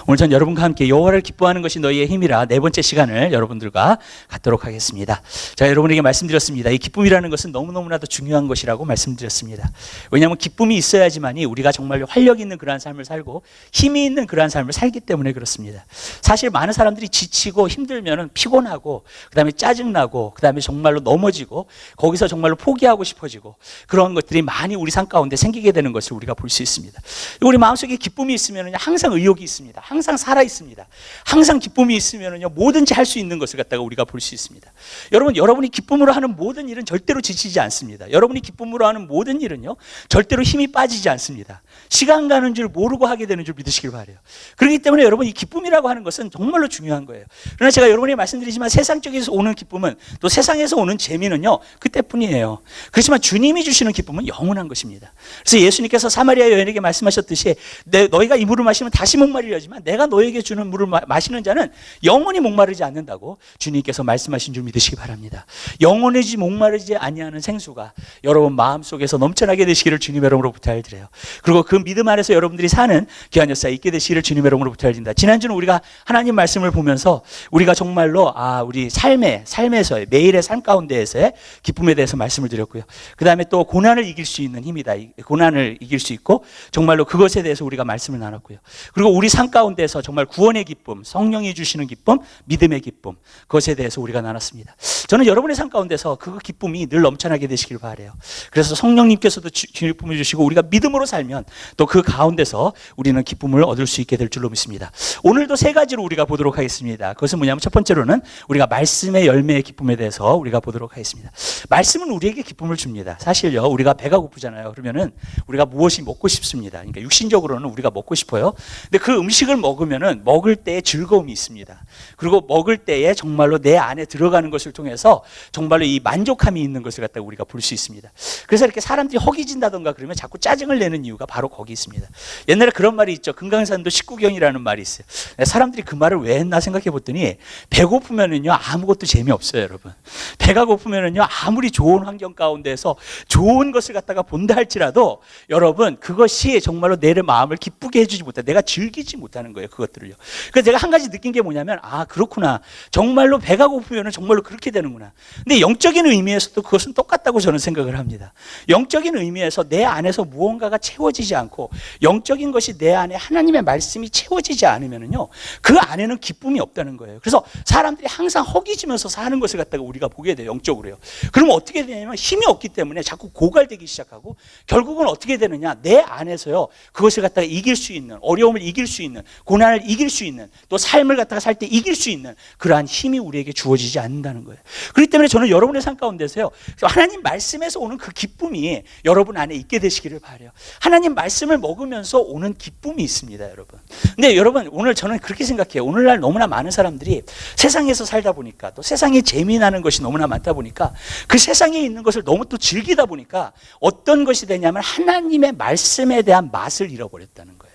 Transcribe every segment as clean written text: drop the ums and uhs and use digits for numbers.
오늘 전 여러분과 함께 여호와를 기뻐하는 것이 너희의 힘이라 네 번째 시간을 여러분들과 갖도록 하겠습니다. 자, 여러분에게 말씀드렸습니다. 이 기쁨이라는 것은 너무너무나도 중요한 것이라고 말씀드렸습니다. 왜냐하면 기쁨이 있어야지만이 우리가 정말로 활력 있는 그러한 삶을 살고 힘이 있는 그러한 삶을 살기 때문에 그렇습니다. 사실 많은 사람들이 지치고 힘들면 피곤하고 그 다음에 짜증나고 그 다음에 정말로 넘어지고 거기서 정말로 포기하고 싶어지고 그런 것들이 많이 우리 삶 가운데 생기게 되는 것을 우리가 볼 수 있습니다. 우리 마음속에 기쁨이 있으면 항상 의욕이 있습니다. 항상 살아 있습니다. 항상 기쁨이 있으면 뭐든지 할 수 있는 것을 갖다가 우리가 볼 수 있습니다. 여러분이 기쁨으로 하는 모든 일은 절대로 지치지 않습니다. 여러분이 기쁨으로 하는 모든 일은요 절대로 힘이 빠지지 않습니다. 시간 가는 줄 모르고 하게 되는 줄 믿으시길 바라요. 그렇기 때문에 여러분, 이 기쁨이라고 하는 것은 정말로 중요한 거예요. 그러나 제가 여러분에게 말씀드리지만 세상 쪽에서 오는 기쁨은, 또 세상에서 오는 재미는요 그때뿐이에요. 그렇지만 주님이 주시는 기쁨은 영원한 것입니다. 그래서 예수님께서 사마리아 여인에게 말씀하셨듯이 너희가 이 물을 마시면 다시 목마르려지만 내가 너에게 주는 물을 마시는 자는 영원히 목마르지 않는다고 주님께서 말씀하신 줄 믿으시기 바랍니다. 영원히 목마르지 아니하는 생수가 여러분 마음속에서 넘쳐나게 되시기를 주님의 이름으로 부탁드려요. 그리고 그 믿음 안에서 여러분들이 사는 귀한 역사에 있게 되시기를 주님의 이름으로 부탁드립니다. 지난주는 우리가 하나님 말씀을 보면서 우리가 정말로 우리 삶에서의 매일의 삶 가운데에서의 기쁨에 대해서 말씀을 드렸고요. 그 다음에 또 고난을 이길 수 있는 힘이다. 고난을 이길 수 있고 정말로 그것에 대해서 우리가 말씀을 나눴고요. 그리고 우리 삶 가운데서 정말 구원의 기쁨, 성령이 주시는 기쁨, 믿음의 기쁨, 그것에 대해서 우리가 나눴습니다. 저는 여러분의 삶 가운데서 그 기쁨이 늘 넘쳐나게 되시길 바라요. 그래서 성령님께서도 기쁨을 주시고 우리가 믿음으로 살면 또 그 가운데서 우리는 기쁨을 얻을 수 있게 될 줄로 믿습니다. 오늘도 세 가지로 우리가 보도록 하겠습니다. 그것은 뭐냐면 첫 번째로는 우리가 말씀의 열매의 기쁨에 대해서 우리가 보도록 하겠습니다. 말씀은 우리에게 기쁨을 줍니다. 사실요, 우리가 배가 고프잖아요. 그러면은 우리가 무엇이 먹고 싶습니다. 그러니까 육신적으로는 우리가 먹고 싶어요. 근데 그 음식을 먹으면은 먹을 때에 즐거움이 있습니다. 그리고 먹을 때에 정말로 내 안에 들어가는 것을 통해서 정말로 이 만족함이 있는 것을 갖다가 우리가 볼 수 있습니다. 그래서 이렇게 사람들이 허기진다던가 그러면 자꾸 짜증을 내는 이유가 바로 거기 있습니다. 옛날에 그런 말이 있죠. 금강산도 식구경이라는 말이 있어요. 사람들이 그 말을 왜 했나 생각해 봤더니 배고프면은요 아무것도 재미없어요, 여러분. 배가 고프면은요 아무리 좋은 환경 가운데서 좋은 것을 갖다가 본다 할지라도 여러분 그것이 정말로 내 마음을 기쁘게 해주지 못해, 내가 즐기지 못하는 거예요, 그것들을요. 그래서 제가 한 가지 느낀 게 뭐냐면 그렇구나. 정말로 배가 고프면은 정말로 그렇게 되는구나. 근데 영적인 의미에서도 그것은 똑같다고 저는 생각을 합니다. 영적인 의미에서 내 안에서 무언가가 채워지지 않고 영적인 것이 내 안에 하나님의 말씀이 채워지지 않으면은요 그 안에는 기쁨이 없다는 거예요. 그래서 사람들이 항상 허기지면서 사는 것을 갖다가 우리가 보게 돼요, 영적으로요. 그러면 어떻게 되냐면 힘이 없기 때문에 자꾸 고갈되기 시작하고 결국은 어떻게 되느냐, 내 안에서요 그것을 갖다가 이길 수 있는, 어려움을 이길 수 있는, 고난을 이길 수 있는, 또 삶을 갖다가 살 때 이길 수 있는 그러한 힘이 우리에게 주어지지 않는다는 거예요. 그렇기 때문에 저는 여러분의 삶 가운데서요 하나님 말씀에서 오는 그 기쁨이 여러분 안에 있게 되시기를 바라요. 하나님 말씀을 먹으면서 오는 기쁨이 있습니다, 여러분. 근데 여러분, 오늘 저는 그렇게 생각해요. 오늘날 너무나 많은 사람들이 세상에서 살다 보니까, 또 세상에 재미나는 것이 너무나 많다 보니까 그 세상에 있는 것을 너무 또 즐기다 보니까 어떤 것이 되냐면 하나님의 말씀에 대한 맛을 잃어버렸다는 거예요.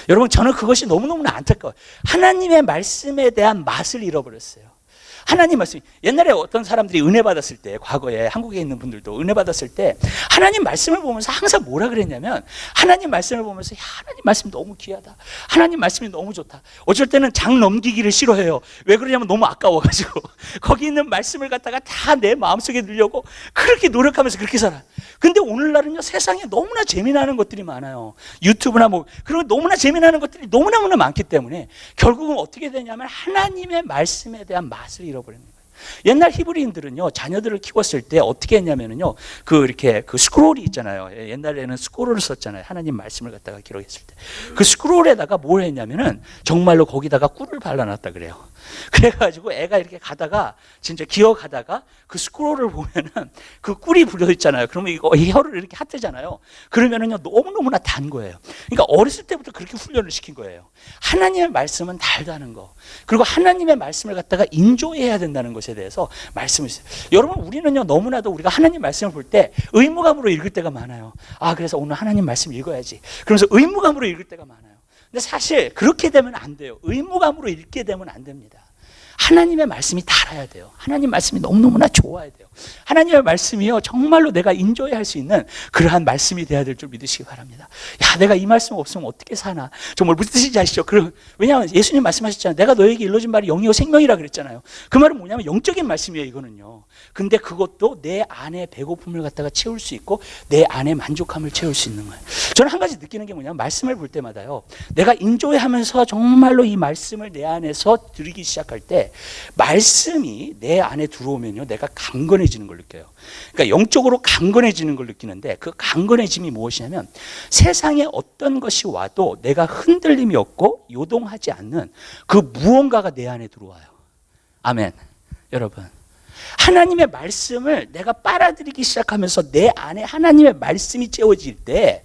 여러분, 저는 그것이 너무너무나 안타까워요. 하나님의 말씀에 대한 맛을 잃어버렸어요. 하나님 말씀, 옛날에 어떤 사람들이 은혜 받았을 때, 과거에 한국에 있는 분들도 은혜 받았을 때 하나님 말씀을 보면서 항상 뭐라 그랬냐면, 하나님 말씀을 보면서 하나님 말씀 너무 귀하다, 하나님 말씀이 너무 좋다. 어쩔 때는 장 넘기기를 싫어해요. 왜 그러냐면 너무 아까워가지고 거기 있는 말씀을 갖다가 다 내 마음속에 넣으려고 그렇게 노력하면서 그렇게 살아요. 근데 오늘날은요 세상에 너무나 재미나는 것들이 많아요. 유튜브나 그리고 너무나 재미나는 것들이 너무너무나 많기 때문에 결국은 어떻게 되냐면 하나님의 말씀에 대한 맛을 잃어버리는 거예요. 옛날 히브리인들은요 자녀들을 키웠을 때 어떻게 했냐면요 이렇게 스크롤이 있잖아요. 옛날에는 스크롤을 썼잖아요. 하나님 말씀을 갖다가 기록했을 때 그 스크롤에다가 뭘 했냐면은 정말로 거기다가 꿀을 발라놨다 그래요. 그래가지고 애가 이렇게 가다가 진짜 기어가다가 그 스크롤을 보면은 그 꿀이 불려 있잖아요. 그러면 이거 혀를 이렇게 핫뜨잖아요. 그러면은요 너무너무나 단 거예요. 그러니까 어렸을 때부터 그렇게 훈련을 시킨 거예요. 하나님의 말씀은 달다는 거, 그리고 하나님의 말씀을 갖다가 인조해야 된다는 것에 대해서 말씀을 했어요. 여러분, 우리는요 너무나도 우리가 하나님 말씀을 볼 때 의무감으로 읽을 때가 많아요. 그래서 오늘 하나님 말씀 읽어야지, 그러면서 의무감으로 읽을 때가 많아요. 근데 사실 그렇게 되면 안 돼요. 의무감으로 읽게 되면 안 됩니다. 하나님의 말씀이 달아야 돼요. 하나님 말씀이 너무너무나 좋아야 돼요. 하나님의 말씀이요 정말로 내가 인조해할 수 있는 그러한 말씀이 돼야 될 줄 믿으시기 바랍니다. 야, 내가 이 말씀 없으면 어떻게 사나? 정말 무슨 뜻인지 아시죠? 왜냐하면 예수님 말씀하셨잖아요. 내가 너에게 일러준 말이 영이요 생명이라 그랬잖아요. 그 말은 뭐냐면 영적인 말씀이에요, 이거는요. 근데 그것도 내 안에 배고픔을 갖다가 채울 수 있고 내 안에 만족함을 채울 수 있는 거예요. 저는 한 가지 느끼는 게 뭐냐면 말씀을 볼 때마다요, 내가 인조해하면서 정말로 이 말씀을 내 안에서 들이기 시작할 때 말씀이 내 안에 들어오면요, 내가 강건해지는 걸 느껴요. 그러니까 영적으로 강건해지는 걸 느끼는데, 그 강건해짐이 무엇이냐면 세상에 어떤 것이 와도 내가 흔들림이 없고 요동하지 않는 그 무언가가 내 안에 들어와요. 아멘. 여러분, 하나님의 말씀을 내가 빨아들이기 시작하면서 내 안에 하나님의 말씀이 채워질 때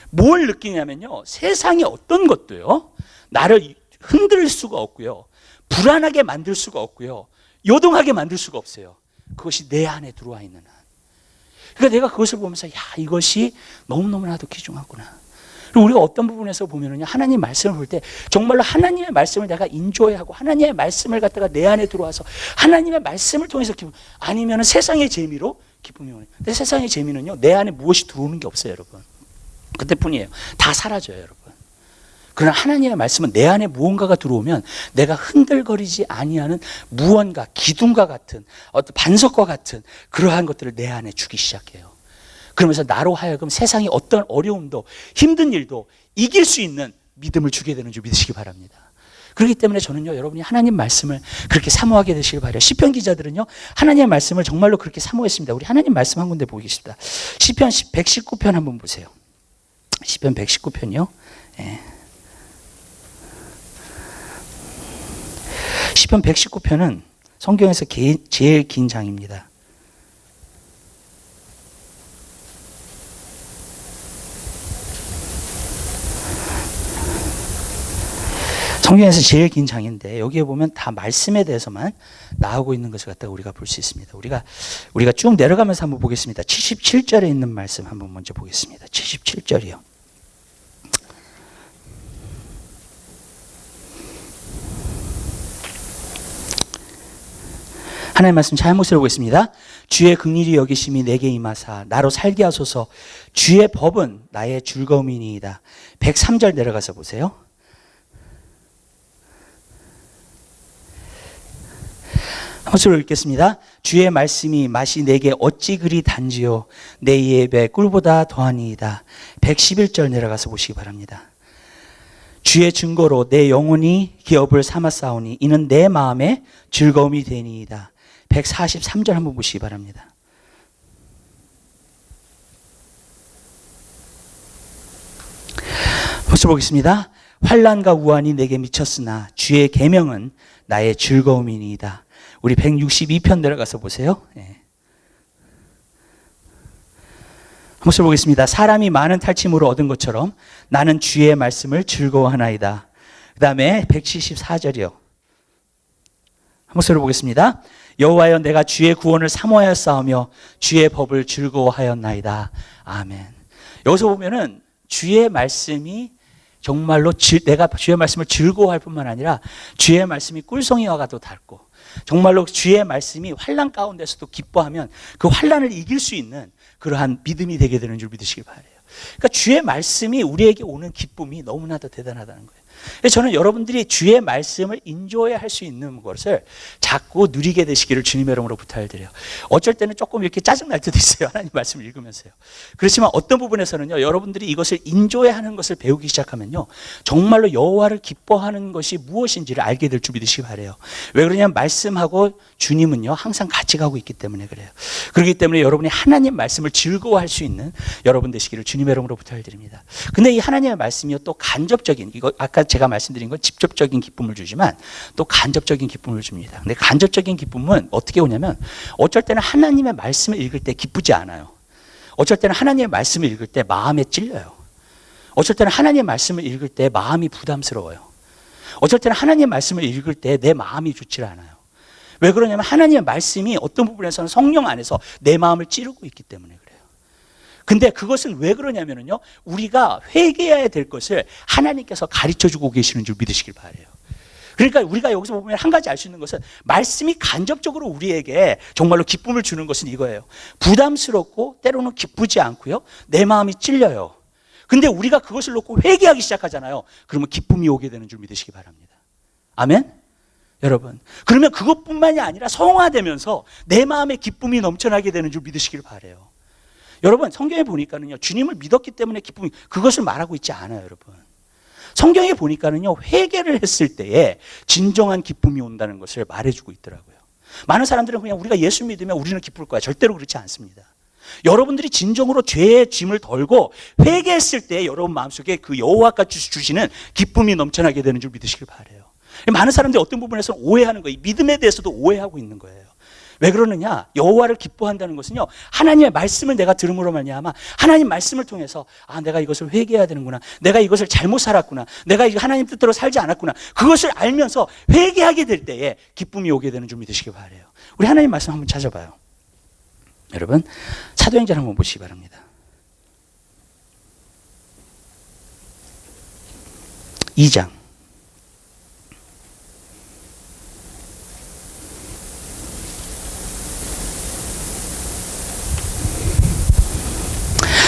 뭘 느끼냐면요, 세상의 어떤 것도요 나를 흔들 수가 없고요, 불안하게 만들 수가 없고요, 요동하게 만들 수가 없어요. 그것이 내 안에 들어와 있는 한. 그러니까 내가 그것을 보면서 야, 이것이 너무너무나도 귀중하구나. 그리고 우리가 어떤 부분에서 보면은요, 하나님 말씀을 볼 때 정말로 하나님의 말씀을 내가 인조해하고 하나님의 말씀을 갖다가 내 안에 들어와서 하나님의 말씀을 통해서 기쁨, 아니면 세상의 재미로 기쁨이 오는. 근데 세상의 재미는요, 내 안에 무엇이 들어오는 게 없어요, 여러분. 그때뿐이에요. 다 사라져요, 여러분. 그러나 하나님의 말씀은 내 안에 무언가가 들어오면 내가 흔들거리지 아니하는 무언가, 기둥과 같은 어떤 반석과 같은 그러한 것들을 내 안에 주기 시작해요. 그러면서 나로 하여금 세상의 어떤 어려움도 힘든 일도 이길 수 있는 믿음을 주게 되는 줄 믿으시기 바랍니다. 그렇기 때문에 저는요, 여러분이 하나님 말씀을 그렇게 사모하게 되시길 바라요. 시편 기자들은요, 하나님의 말씀을 정말로 그렇게 사모했습니다. 우리 하나님 말씀 한 군데 보겠습니다. 시편 119편 한번 보세요. 시편 119편이요. 예. 시편 119편은 성경에서 제일 긴 장입니다. 성경에서 제일 긴 장인데 여기에 보면 다 말씀에 대해서만 나오고 있는 것을 갖다가 우리가 볼 수 있습니다. 우리가 쭉 내려가면서 한번 보겠습니다. 77절에 있는 말씀 한번 먼저 보겠습니다. 77절이요. 하나님의 말씀 잘 목소리로 보겠습니다. 주의 긍휼이 여기심이 내게 임하사 나로 살게 하소서. 주의 법은 나의 즐거움이니이다. 103절 내려가서 보세요. 한번 읽겠습니다. 주의 말씀이 맛이 내게 어찌 그리 단지요 내 입에 꿀보다 더하니이다. 111절 내려가서 보시기 바랍니다. 주의 증거로 내 영혼이 기업을 삼았사오니 이는 내 마음에 즐거움이 되니이다. 143절 한번 보시기 바랍니다. 벌써 보겠습니다. 환난과 우환이 내게 미쳤으나 주의 계명은 나의 즐거움이니이다. 우리 162편 내려가서 보세요. 네. 한번 보겠습니다. 사람이 많은 탈취물을 얻은 것처럼 나는 주의 말씀을 즐거워하나이다. 그 다음에 174절이요. 한번 보겠습니다. 여호와여 내가 주의 구원을 사모하였사오며 주의 법을 즐거워하였나이다. 아멘. 여기서 보면은 주의 말씀이 정말로 내가 주의 말씀을 즐거워할 뿐만 아니라 주의 말씀이 꿀송이와도 닳고 정말로 주의 말씀이 환난 가운데서도 기뻐하면 그 환난을 이길 수 있는 그러한 믿음이 되게 되는 줄 믿으시길 바라요. 그러니까 주의 말씀이 우리에게 오는 기쁨이 너무나도 대단하다는 거예요. 저는 여러분들이 주의 말씀을 인조해 할 수 있는 것을 자꾸 누리게 되시기를 주님의 이름으로 부탁드려요. 어쩔 때는 조금 이렇게 짜증날 때도 있어요. 하나님 말씀을 읽으면서요. 그렇지만 어떤 부분에서는요, 여러분들이 이것을 인조해 하는 것을 배우기 시작하면요, 정말로 여호와를 기뻐하는 것이 무엇인지를 알게 될 줄 믿으시기 바라요. 왜 그러냐면 말씀하고 주님은요 항상 같이 가고 있기 때문에 그래요. 그렇기 때문에 여러분이 하나님 말씀을 즐거워할 수 있는 여러분 되시기를 주님의 이름으로 부탁드립니다. 근데 이 하나님의 말씀이요 또 간접적인, 이거 아까 제가 말씀드린 건 직접적인 기쁨을 주지만 또 간접적인 기쁨을 줍니다. 근데 간접적인 기쁨은 어떻게 오냐면 어쩔 때는 하나님의 말씀을 읽을 때 기쁘지 않아요. 어쩔 때는 하나님의 말씀을 읽을 때 마음에 찔려요. 어쩔 때는 하나님의 말씀을 읽을 때 마음이 부담스러워요. 어쩔 때는 하나님의 말씀을 읽을 때 내 마음이 좋지 않아요. 왜 그러냐면 하나님의 말씀이 어떤 부분에서는 성령 안에서 내 마음을 찌르고 있기 때문에 그래요. 근데 그것은 왜 그러냐면요, 우리가 회개해야 될 것을 하나님께서 가르쳐 주고 계시는 줄 믿으시길 바라요. 그러니까 우리가 여기서 보면 한 가지 알 수 있는 것은 말씀이 간접적으로 우리에게 정말로 기쁨을 주는 것은 이거예요. 부담스럽고 때로는 기쁘지 않고요. 내 마음이 찔려요. 근데 우리가 그것을 놓고 회개하기 시작하잖아요. 그러면 기쁨이 오게 되는 줄 믿으시기 바랍니다. 아멘? 여러분, 그러면 그것뿐만이 아니라 성화되면서 내 마음에 기쁨이 넘쳐나게 되는 줄 믿으시길 바라요. 여러분, 성경에 보니까는요, 주님을 믿었기 때문에 기쁨이, 그것을 말하고 있지 않아요, 여러분. 성경에 보니까는요, 회개를 했을 때에 진정한 기쁨이 온다는 것을 말해주고 있더라고요. 많은 사람들은 그냥 우리가 예수 믿으면 우리는 기쁠 거야. 절대로 그렇지 않습니다. 여러분들이 진정으로 죄의 짐을 덜고 회개했을 때 여러분 마음속에 그 여호와가 주시는 기쁨이 넘쳐나게 되는 줄 믿으시길 바라요. 많은 사람들이 어떤 부분에서는 오해하는 거예요. 믿음에 대해서도 오해하고 있는 거예요. 왜 그러느냐? 여호와를 기뻐한다는 것은요, 하나님의 말씀을 내가 들음으로 말미암아 하나님 말씀을 통해서 내가 이것을 회개해야 되는구나, 내가 이것을 잘못 살았구나, 내가 하나님 뜻대로 살지 않았구나, 그것을 알면서 회개하게 될 때에 기쁨이 오게 되는 줄 믿으시기 바라요. 우리 하나님 말씀 한번 찾아봐요. 여러분, 사도행전 한번 보시기 바랍니다. 2장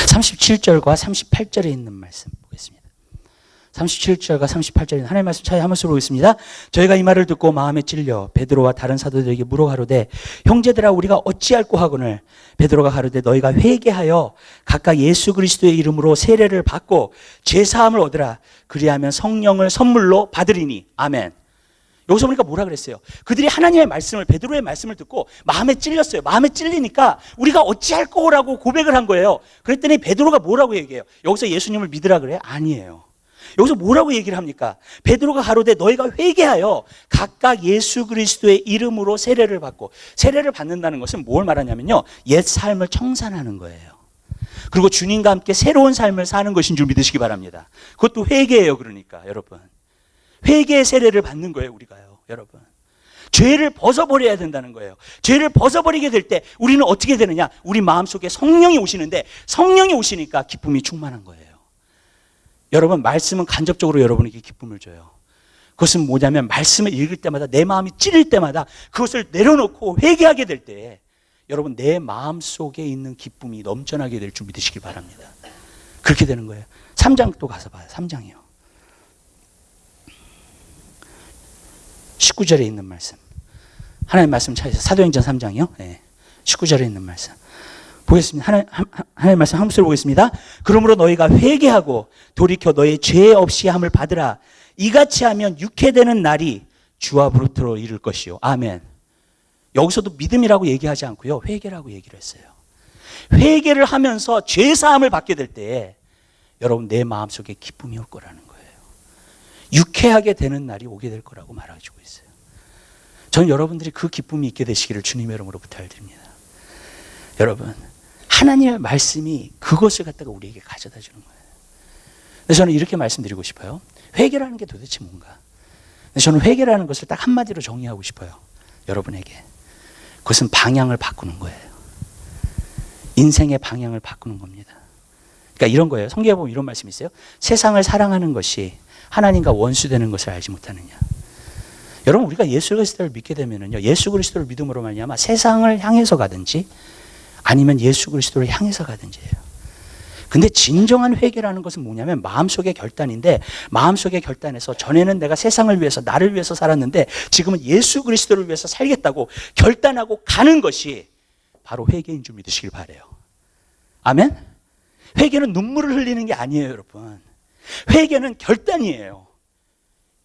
37절과 38절에 있는 말씀 보겠습니다. 37절과 38절에 있는 하나님의 말씀 차이 한 번씩 보겠습니다. 저희가 이 말을 듣고 마음에 찔려 베드로와 다른 사도들에게 물어 가로되 형제들아 우리가 어찌할꼬 하거늘 베드로가 가로되 너희가 회개하여 각각 예수 그리스도의 이름으로 세례를 받고 죄사함을 얻으라. 그리하면 성령을 선물로 받으리니. 아멘. 여기서 보니까 뭐라 그랬어요? 그들이 하나님의 말씀을, 베드로의 말씀을 듣고 마음에 찔렸어요. 마음에 찔리니까 우리가 어찌할 거라고 고백을 한 거예요. 그랬더니 베드로가 뭐라고 얘기해요? 여기서 예수님을 믿으라 그래요? 아니에요. 여기서 뭐라고 얘기를 합니까? 베드로가 가로되 너희가 회개하여 각각 예수 그리스도의 이름으로 세례를 받고, 세례를 받는다는 것은 뭘 말하냐면요, 옛 삶을 청산하는 거예요. 그리고 주님과 함께 새로운 삶을 사는 것인 줄 믿으시기 바랍니다. 그것도 회개예요. 그러니까 여러분, 회개의 세례를 받는 거예요. 우리가요, 여러분. 죄를 벗어버려야 된다는 거예요. 죄를 벗어버리게 될 때 우리는 어떻게 되느냐? 우리 마음속에 성령이 오시는데, 성령이 오시니까 기쁨이 충만한 거예요. 여러분, 말씀은 간접적으로 여러분에게 기쁨을 줘요. 그것은 뭐냐면 말씀을 읽을 때마다, 내 마음이 찔릴 때마다 그것을 내려놓고 회개하게 될 때 여러분 내 마음속에 있는 기쁨이 넘쳐나게 될 줄 믿으시기 바랍니다. 그렇게 되는 거예요. 3장 또 가서 봐요. 3장이요. 19절에 있는 말씀. 하나님 말씀 찾으세요. 사도행전 3장이요. 네. 19절에 있는 말씀. 보겠습니다. 하나님 말씀 한 목소리 보겠습니다. 그러므로 너희가 회개하고 돌이켜 너희 죄 없이 함을 받으라. 이같이 하면 육회되는 날이 주 앞으로 이를 것이요. 아멘. 여기서도 믿음이라고 얘기하지 않고요, 회개라고 얘기를 했어요. 회개를 하면서 죄 사함을 받게 될 때 여러분 내 마음속에 기쁨이 올 거라는 거예요. 유쾌하게 되는 날이 오게 될 거라고 말해주고 있어요. 저는 여러분들이 그 기쁨이 있게 되시기를 주님의 이름으로 부탁드립니다. 여러분, 하나님의 말씀이 그것을 갖다가 우리에게 가져다 주는 거예요. 그래서 저는 이렇게 말씀드리고 싶어요. 회개라는 게 도대체 뭔가? 저는 회개라는 것을 딱 한마디로 정의하고 싶어요. 여러분에게. 그것은 방향을 바꾸는 거예요. 인생의 방향을 바꾸는 겁니다. 그러니까 이런 거예요. 성경에 보면 이런 말씀이 있어요. 세상을 사랑하는 것이 하나님과 원수되는 것을 알지 못하느냐. 여러분, 우리가 예수 그리스도를 믿게 되면요, 예수 그리스도를 믿음으로 말미암아 세상을 향해서 가든지 아니면 예수 그리스도를 향해서 가든지예요. 근데 진정한 회개라는 것은 뭐냐면 마음속의 결단인데, 마음속의 결단에서 전에는 내가 세상을 위해서, 나를 위해서 살았는데 지금은 예수 그리스도를 위해서 살겠다고 결단하고 가는 것이 바로 회개인 줄 믿으시길 바라요. 아멘? 회개는 눈물을 흘리는 게 아니에요, 여러분. 회개는 결단이에요.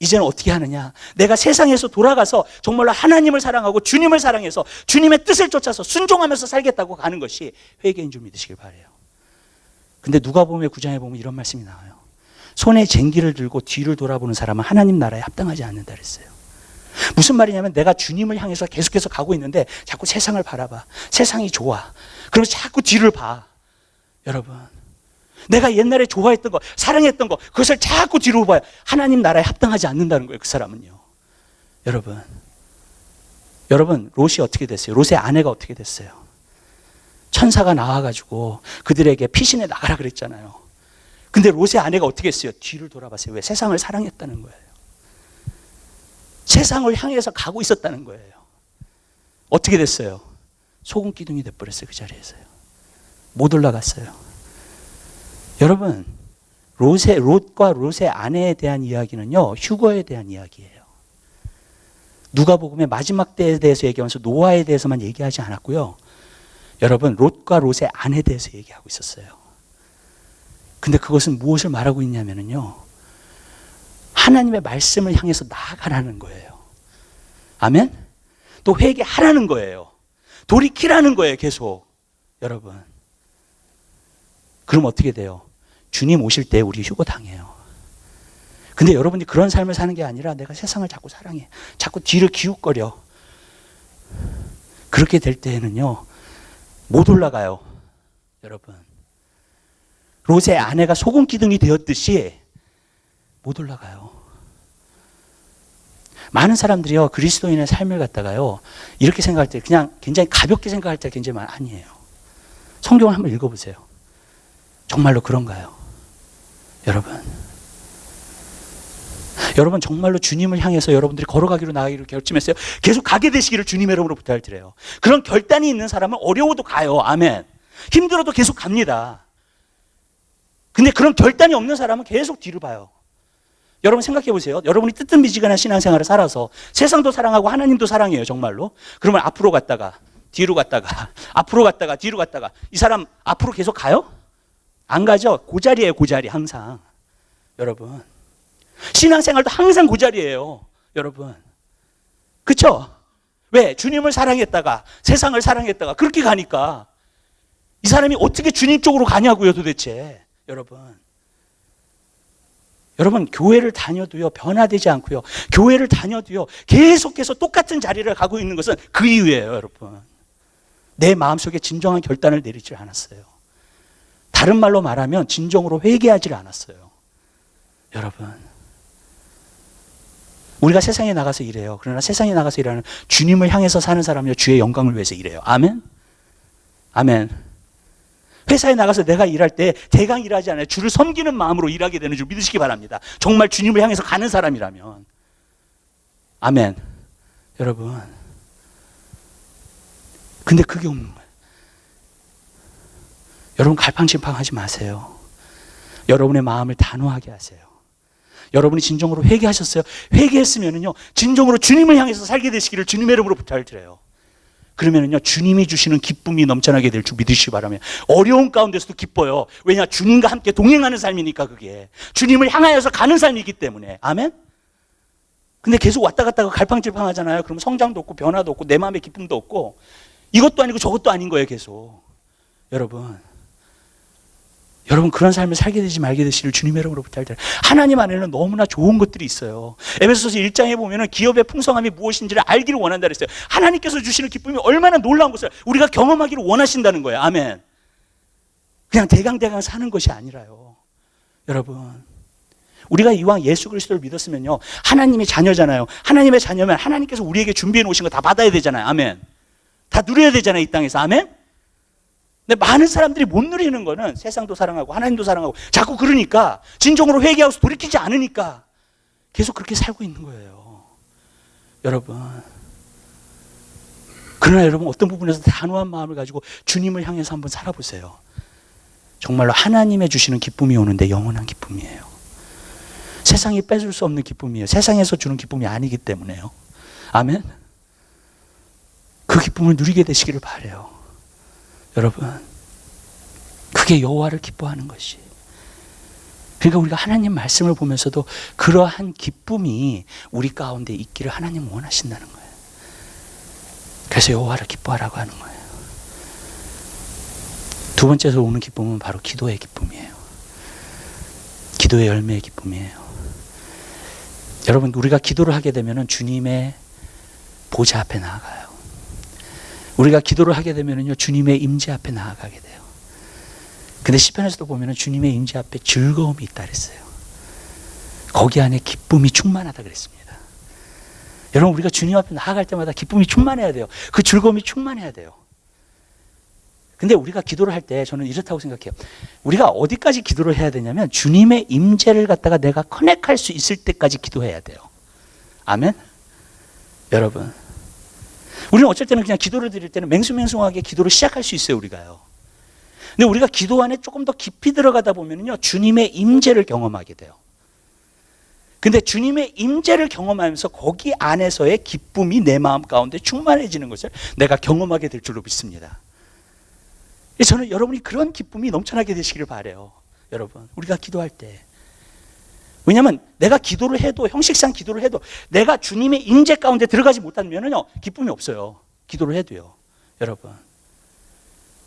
이제는 어떻게 하느냐? 내가 세상에서 돌아가서 정말로 하나님을 사랑하고 주님을 사랑해서 주님의 뜻을 쫓아서 순종하면서 살겠다고 가는 것이 회개인 줄 믿으시길 바라요. 근데 누가복음의 9장에 보면 이런 말씀이 나와요. 손에 쟁기를 들고 뒤를 돌아보는 사람은 하나님 나라에 합당하지 않는다 그랬어요. 무슨 말이냐면 내가 주님을 향해서 계속해서 가고 있는데 자꾸 세상을 바라봐. 세상이 좋아. 그러면 자꾸 뒤를 봐. 여러분, 내가 옛날에 좋아했던 거, 사랑했던 거, 그것을 자꾸 뒤로 봐요. 하나님 나라에 합당하지 않는다는 거예요, 그 사람은요. 여러분, 롯이 어떻게 됐어요? 롯의 아내가 어떻게 됐어요? 천사가 나와가지고 그들에게 피신해 나가라 그랬잖아요. 근데 롯의 아내가 어떻게 했어요? 뒤를 돌아봤어요. 왜? 세상을 사랑했다는 거예요. 세상을 향해서 가고 있었다는 거예요. 어떻게 됐어요? 소금 기둥이 돼버렸어요. 그 자리에서요. 못 올라갔어요. 여러분, 롯과 롯의 아내에 대한 이야기는요, 휴거에 대한 이야기예요. 누가복음의 마지막 때에 대해서 얘기하면서 노아에 대해서만 얘기하지 않았고요. 여러분, 롯과 롯의 아내에 대해서 얘기하고 있었어요. 근데 그것은 무엇을 말하고 있냐면요, 하나님의 말씀을 향해서 나아가라는 거예요. 아멘? 또 회개하라는 거예요. 돌이키라는 거예요, 계속. 여러분. 그럼 어떻게 돼요? 주님 오실 때 우리 휴거 당해요. 근데 여러분이 그런 삶을 사는 게 아니라 내가 세상을 자꾸 사랑해. 자꾸 뒤를 기웃거려. 그렇게 될 때에는요, 못 올라가요. 여러분. 롯의 아내가 소금 기둥이 되었듯이 못 올라가요. 많은 사람들이요, 그리스도인의 삶을 갖다가요, 이렇게 생각할 때, 그냥 굉장히 가볍게 생각할 때 굉장히 아니에요. 성경을 한번 읽어보세요. 정말로 그런가요? 여러분 정말로 주님을 향해서 여러분들이 걸어가기로 나가기로 결심했어요? 계속 가게 되시기를 주님의 이름으로 부탁드려요. 그런 결단이 있는 사람은 어려워도 가요. 아멘. 힘들어도 계속 갑니다. 근데 그런 결단이 없는 사람은 계속 뒤를 봐요. 여러분 생각해 보세요. 여러분이 뜨뜻미지근한 신앙생활을 살아서 세상도 사랑하고 하나님도 사랑해요. 정말로. 그러면 앞으로 갔다가 뒤로 갔다가 앞으로 갔다가 뒤로 갔다가 이 사람 앞으로 계속 가요? 안 가죠. 그 자리예요. 그 자리 항상. 여러분. 신앙생활도 항상 그 자리예요. 여러분. 그렇죠? 왜? 주님을 사랑했다가 세상을 사랑했다가 그렇게 가니까 이 사람이 어떻게 주님 쪽으로 가냐고요 도대체. 여러분 교회를 다녀도요 변화되지 않고요. 교회를 다녀도요 계속해서 똑같은 자리를 가고 있는 것은 그 이유예요. 여러분. 내 마음속에 진정한 결단을 내리지 않았어요. 다른 말로 말하면 진정으로 회개하지 않았어요. 여러분. 우리가 세상에 나가서 일해요. 그러나 세상에 나가서 일하는 주님을 향해서 사는 사람이요 주의 영광을 위해서 일해요. 아멘? 아멘. 회사에 나가서 내가 일할 때 대강 일하지 않아요. 주를 섬기는 마음으로 일하게 되는 줄 믿으시기 바랍니다. 정말 주님을 향해서 가는 사람이라면. 아멘. 여러분. 근데 그게 없는 거예요. 여러분 갈팡질팡하지 마세요. 여러분의 마음을 단호하게 하세요. 여러분이 진정으로 회개하셨어요? 회개했으면은요, 진정으로 주님을 향해서 살게 되시기를 주님의 이름으로 부탁을 드려요. 그러면은요, 주님이 주시는 기쁨이 넘쳐나게 될 줄 믿으시기 바라며. 어려운 가운데서도 기뻐요. 왜냐? 주님과 함께 동행하는 삶이니까 그게. 주님을 향하여서 가는 삶이기 때문에. 아멘? 근데 계속 왔다 갔다 갈팡질팡 하잖아요. 그러면 성장도 없고 변화도 없고 내 마음의 기쁨도 없고 이것도 아니고 저것도 아닌 거예요, 계속. 여러분 그런 삶을 살게 되지 말게 되시길 주님의 이름으로 부탁드려요. 하나님 안에는 너무나 좋은 것들이 있어요. 에베소서 1장에 보면은 기업의 풍성함이 무엇인지를 알기를 원한다 그랬어요. 하나님께서 주시는 기쁨이 얼마나 놀라운 것을 우리가 경험하기를 원하신다는 거예요. 아멘. 그냥 대강대강 사는 것이 아니라요. 여러분 우리가 이왕 예수 그리스도를 믿었으면요 하나님의 자녀잖아요. 하나님의 자녀면 하나님께서 우리에게 준비해 놓으신 거 다 받아야 되잖아요. 아멘. 다 누려야 되잖아요. 이 땅에서. 아멘. 근데 많은 사람들이 못 누리는 거는 세상도 사랑하고 하나님도 사랑하고 자꾸 그러니까 진정으로 회개하고 돌이키지 않으니까 계속 그렇게 살고 있는 거예요. 여러분. 그러나 여러분 어떤 부분에서 단호한 마음을 가지고 주님을 향해서 한번 살아보세요. 정말로 하나님의 주시는 기쁨이 오는데 영원한 기쁨이에요. 세상이 뺏을 수 없는 기쁨이에요. 세상에서 주는 기쁨이 아니기 때문에요. 아멘. 그 기쁨을 누리게 되시기를 바라요. 여러분, 그게 여호와를 기뻐하는 것이. 그러니까 우리가 하나님 말씀을 보면서도 그러한 기쁨이 우리 가운데 있기를 하나님 원하신다는 거예요. 그래서 여호와를 기뻐하라고 하는 거예요. 두 번째로 오는 기쁨은 바로 기도의 기쁨이에요. 기도의 열매의 기쁨이에요. 여러분, 우리가 기도를 하게 되면 주님의 보좌 앞에 나아가요. 우리가 기도를 하게 되면요 주님의 임재 앞에 나아가게 돼요. 근데 시편에서도 보면은 주님의 임재 앞에 즐거움이 있다 그랬어요. 거기 안에 기쁨이 충만하다 그랬습니다. 여러분 우리가 주님 앞에 나아갈 때마다 기쁨이 충만해야 돼요. 그 즐거움이 충만해야 돼요. 근데 우리가 기도를 할 때 저는 이렇다고 생각해요. 우리가 어디까지 기도를 해야 되냐면 주님의 임재를 갖다가 내가 커넥할 수 있을 때까지 기도해야 돼요. 아멘. 여러분, 우리는 어쩔 때는 그냥 기도를 드릴 때는 맹숭맹숭하게 기도를 시작할 수 있어요, 우리가요. 근데 우리가 기도 안에 조금 더 깊이 들어가다 보면요, 주님의 임재를 경험하게 돼요. 근데 주님의 임재를 경험하면서 거기 안에서의 기쁨이 내 마음 가운데 충만해지는 것을 내가 경험하게 될 줄로 믿습니다. 저는 여러분이 그런 기쁨이 넘쳐나게 되시기를 바라요. 여러분, 우리가 기도할 때. 왜냐하면 내가 기도를 해도, 형식상 기도를 해도 내가 주님의 임재 가운데 들어가지 못하면요, 기쁨이 없어요. 기도를 해도요, 여러분.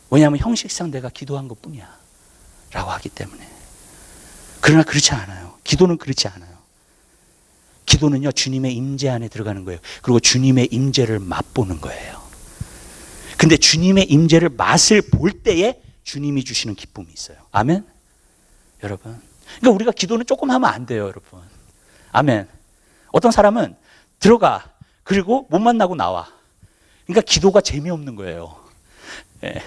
왜냐하면 형식상 내가 기도한 것뿐이야 라고 하기 때문에. 그러나 그렇지 않아요. 기도는 그렇지 않아요. 기도는요, 주님의 임재 안에 들어가는 거예요. 그리고 주님의 임재를 맛보는 거예요. 근데 주님의 임재를 맛을 볼 때에 주님이 주시는 기쁨이 있어요. 아멘? 여러분, 그러니까 우리가 기도는 조금 하면 안 돼요, 여러분. 아멘. 어떤 사람은 들어가, 그리고 못 만나고 나와. 그러니까 기도가 재미없는 거예요. 예.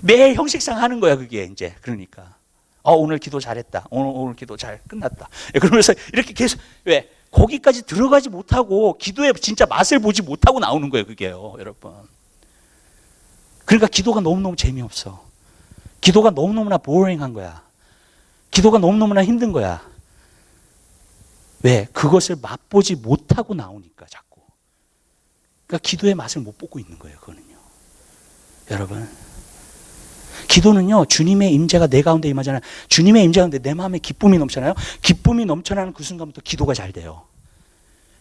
매일 형식상 하는 거야, 그게 이제. 그러니까 오늘 기도 잘했다, 오늘 기도 잘 끝났다, 예, 그러면서 이렇게 계속, 왜? 거기까지 들어가지 못하고 기도의 진짜 맛을 보지 못하고 나오는 거예요, 그게요, 여러분. 그러니까 기도가 너무너무 재미없어. 기도가 너무너무나 보링한 거야. 기도가 너무너무나 힘든 거야. 왜? 그것을 맛보지 못하고 나오니까 자꾸. 그러니까 기도의 맛을 못 보고 있는 거예요, 그거는요. 여러분, 기도는요, 주님의 임재가 내 가운데 임하잖아요. 주님의 임재 가운데 내 마음에 기쁨이 넘쳐나요. 기쁨이 넘쳐나는 그 순간부터 기도가 잘 돼요.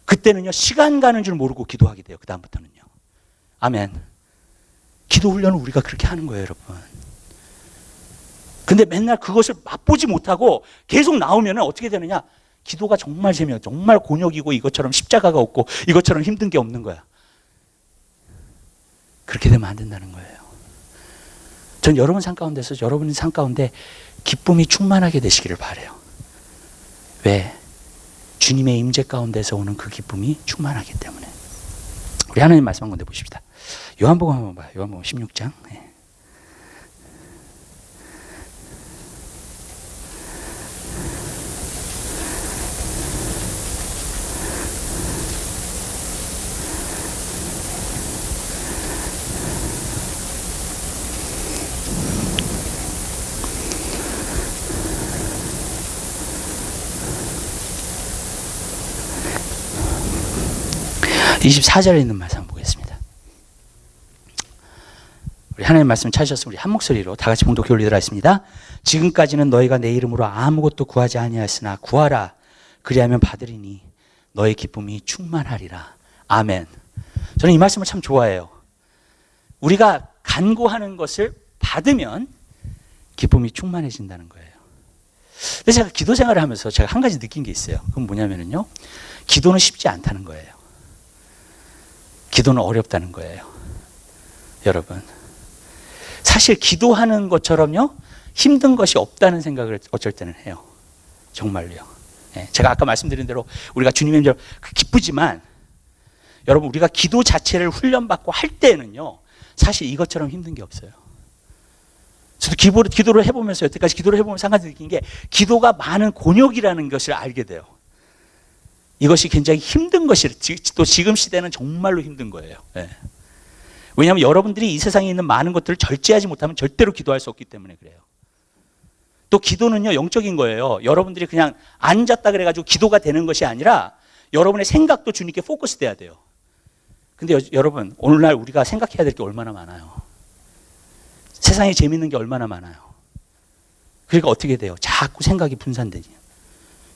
그때는요, 시간 가는 줄 모르고 기도하게 돼요. 그 다음부터는요. 아멘. 기도 훈련을 우리가 그렇게 하는 거예요, 여러분. 근데 맨날 그것을 맛보지 못하고 계속 나오면 어떻게 되느냐? 기도가 정말 재미없어. 정말 곤욕이고 이것처럼 십자가가 없고 이것처럼 힘든 게 없는 거야. 그렇게 되면 안 된다는 거예요. 전 여러분 삶 가운데서, 여러분의 삶 가운데 기쁨이 충만하게 되시기를 바라요. 왜? 주님의 임재 가운데서 오는 그 기쁨이 충만하기 때문에. 우리 하나님 말씀 한번 내보십시다. 요한복음 한번 봐요. 요한복음 16장. 네. 24절에 있는 말씀 한번 보겠습니다. 우리 하나님 말씀 찾으셨으면 우리 한 목소리로 다 같이 봉독해 올리도록 하겠습니다. 지금까지는 너희가 내 이름으로 아무것도 구하지 아니하였으나 구하라, 그리하면 받으리니 너의 기쁨이 충만하리라. 아멘. 저는 이 말씀을 참 좋아해요. 우리가 간구하는 것을 받으면 기쁨이 충만해진다는 거예요. 근데 제가 기도 생활을 하면서 제가 한 가지 느낀 게 있어요. 그건 뭐냐면요, 기도는 쉽지 않다는 거예요. 기도는 어렵다는 거예요. 여러분, 사실 기도하는 것처럼요, 힘든 것이 없다는 생각을 어쩔 때는 해요. 정말로요. 예, 제가 아까 말씀드린 대로 우리가 주님의 임재로 기쁘지만, 여러분, 우리가 기도 자체를 훈련받고 할 때는요, 사실 이것처럼 힘든 게 없어요. 저도 기도를 해보면서, 여태까지 기도를 해보면서 한 가지 느낀 게, 기도가 많은 곤욕이라는 것을 알게 돼요. 이것이 굉장히 힘든 것이, 또 지금 시대는 정말로 힘든 거예요. 예. 왜냐하면 여러분들이 이 세상에 있는 많은 것들을 절제하지 못하면 절대로 기도할 수 없기 때문에 그래요. 또 기도는요, 영적인 거예요. 여러분들이 그냥 앉았다 그래가지고 기도가 되는 것이 아니라 여러분의 생각도 주님께 포커스 돼야 돼요. 근데 여러분, 오늘날 우리가 생각해야 될 게 얼마나 많아요. 세상에 재밌는 게 얼마나 많아요. 그러니까 어떻게 돼요? 자꾸 생각이 분산되지.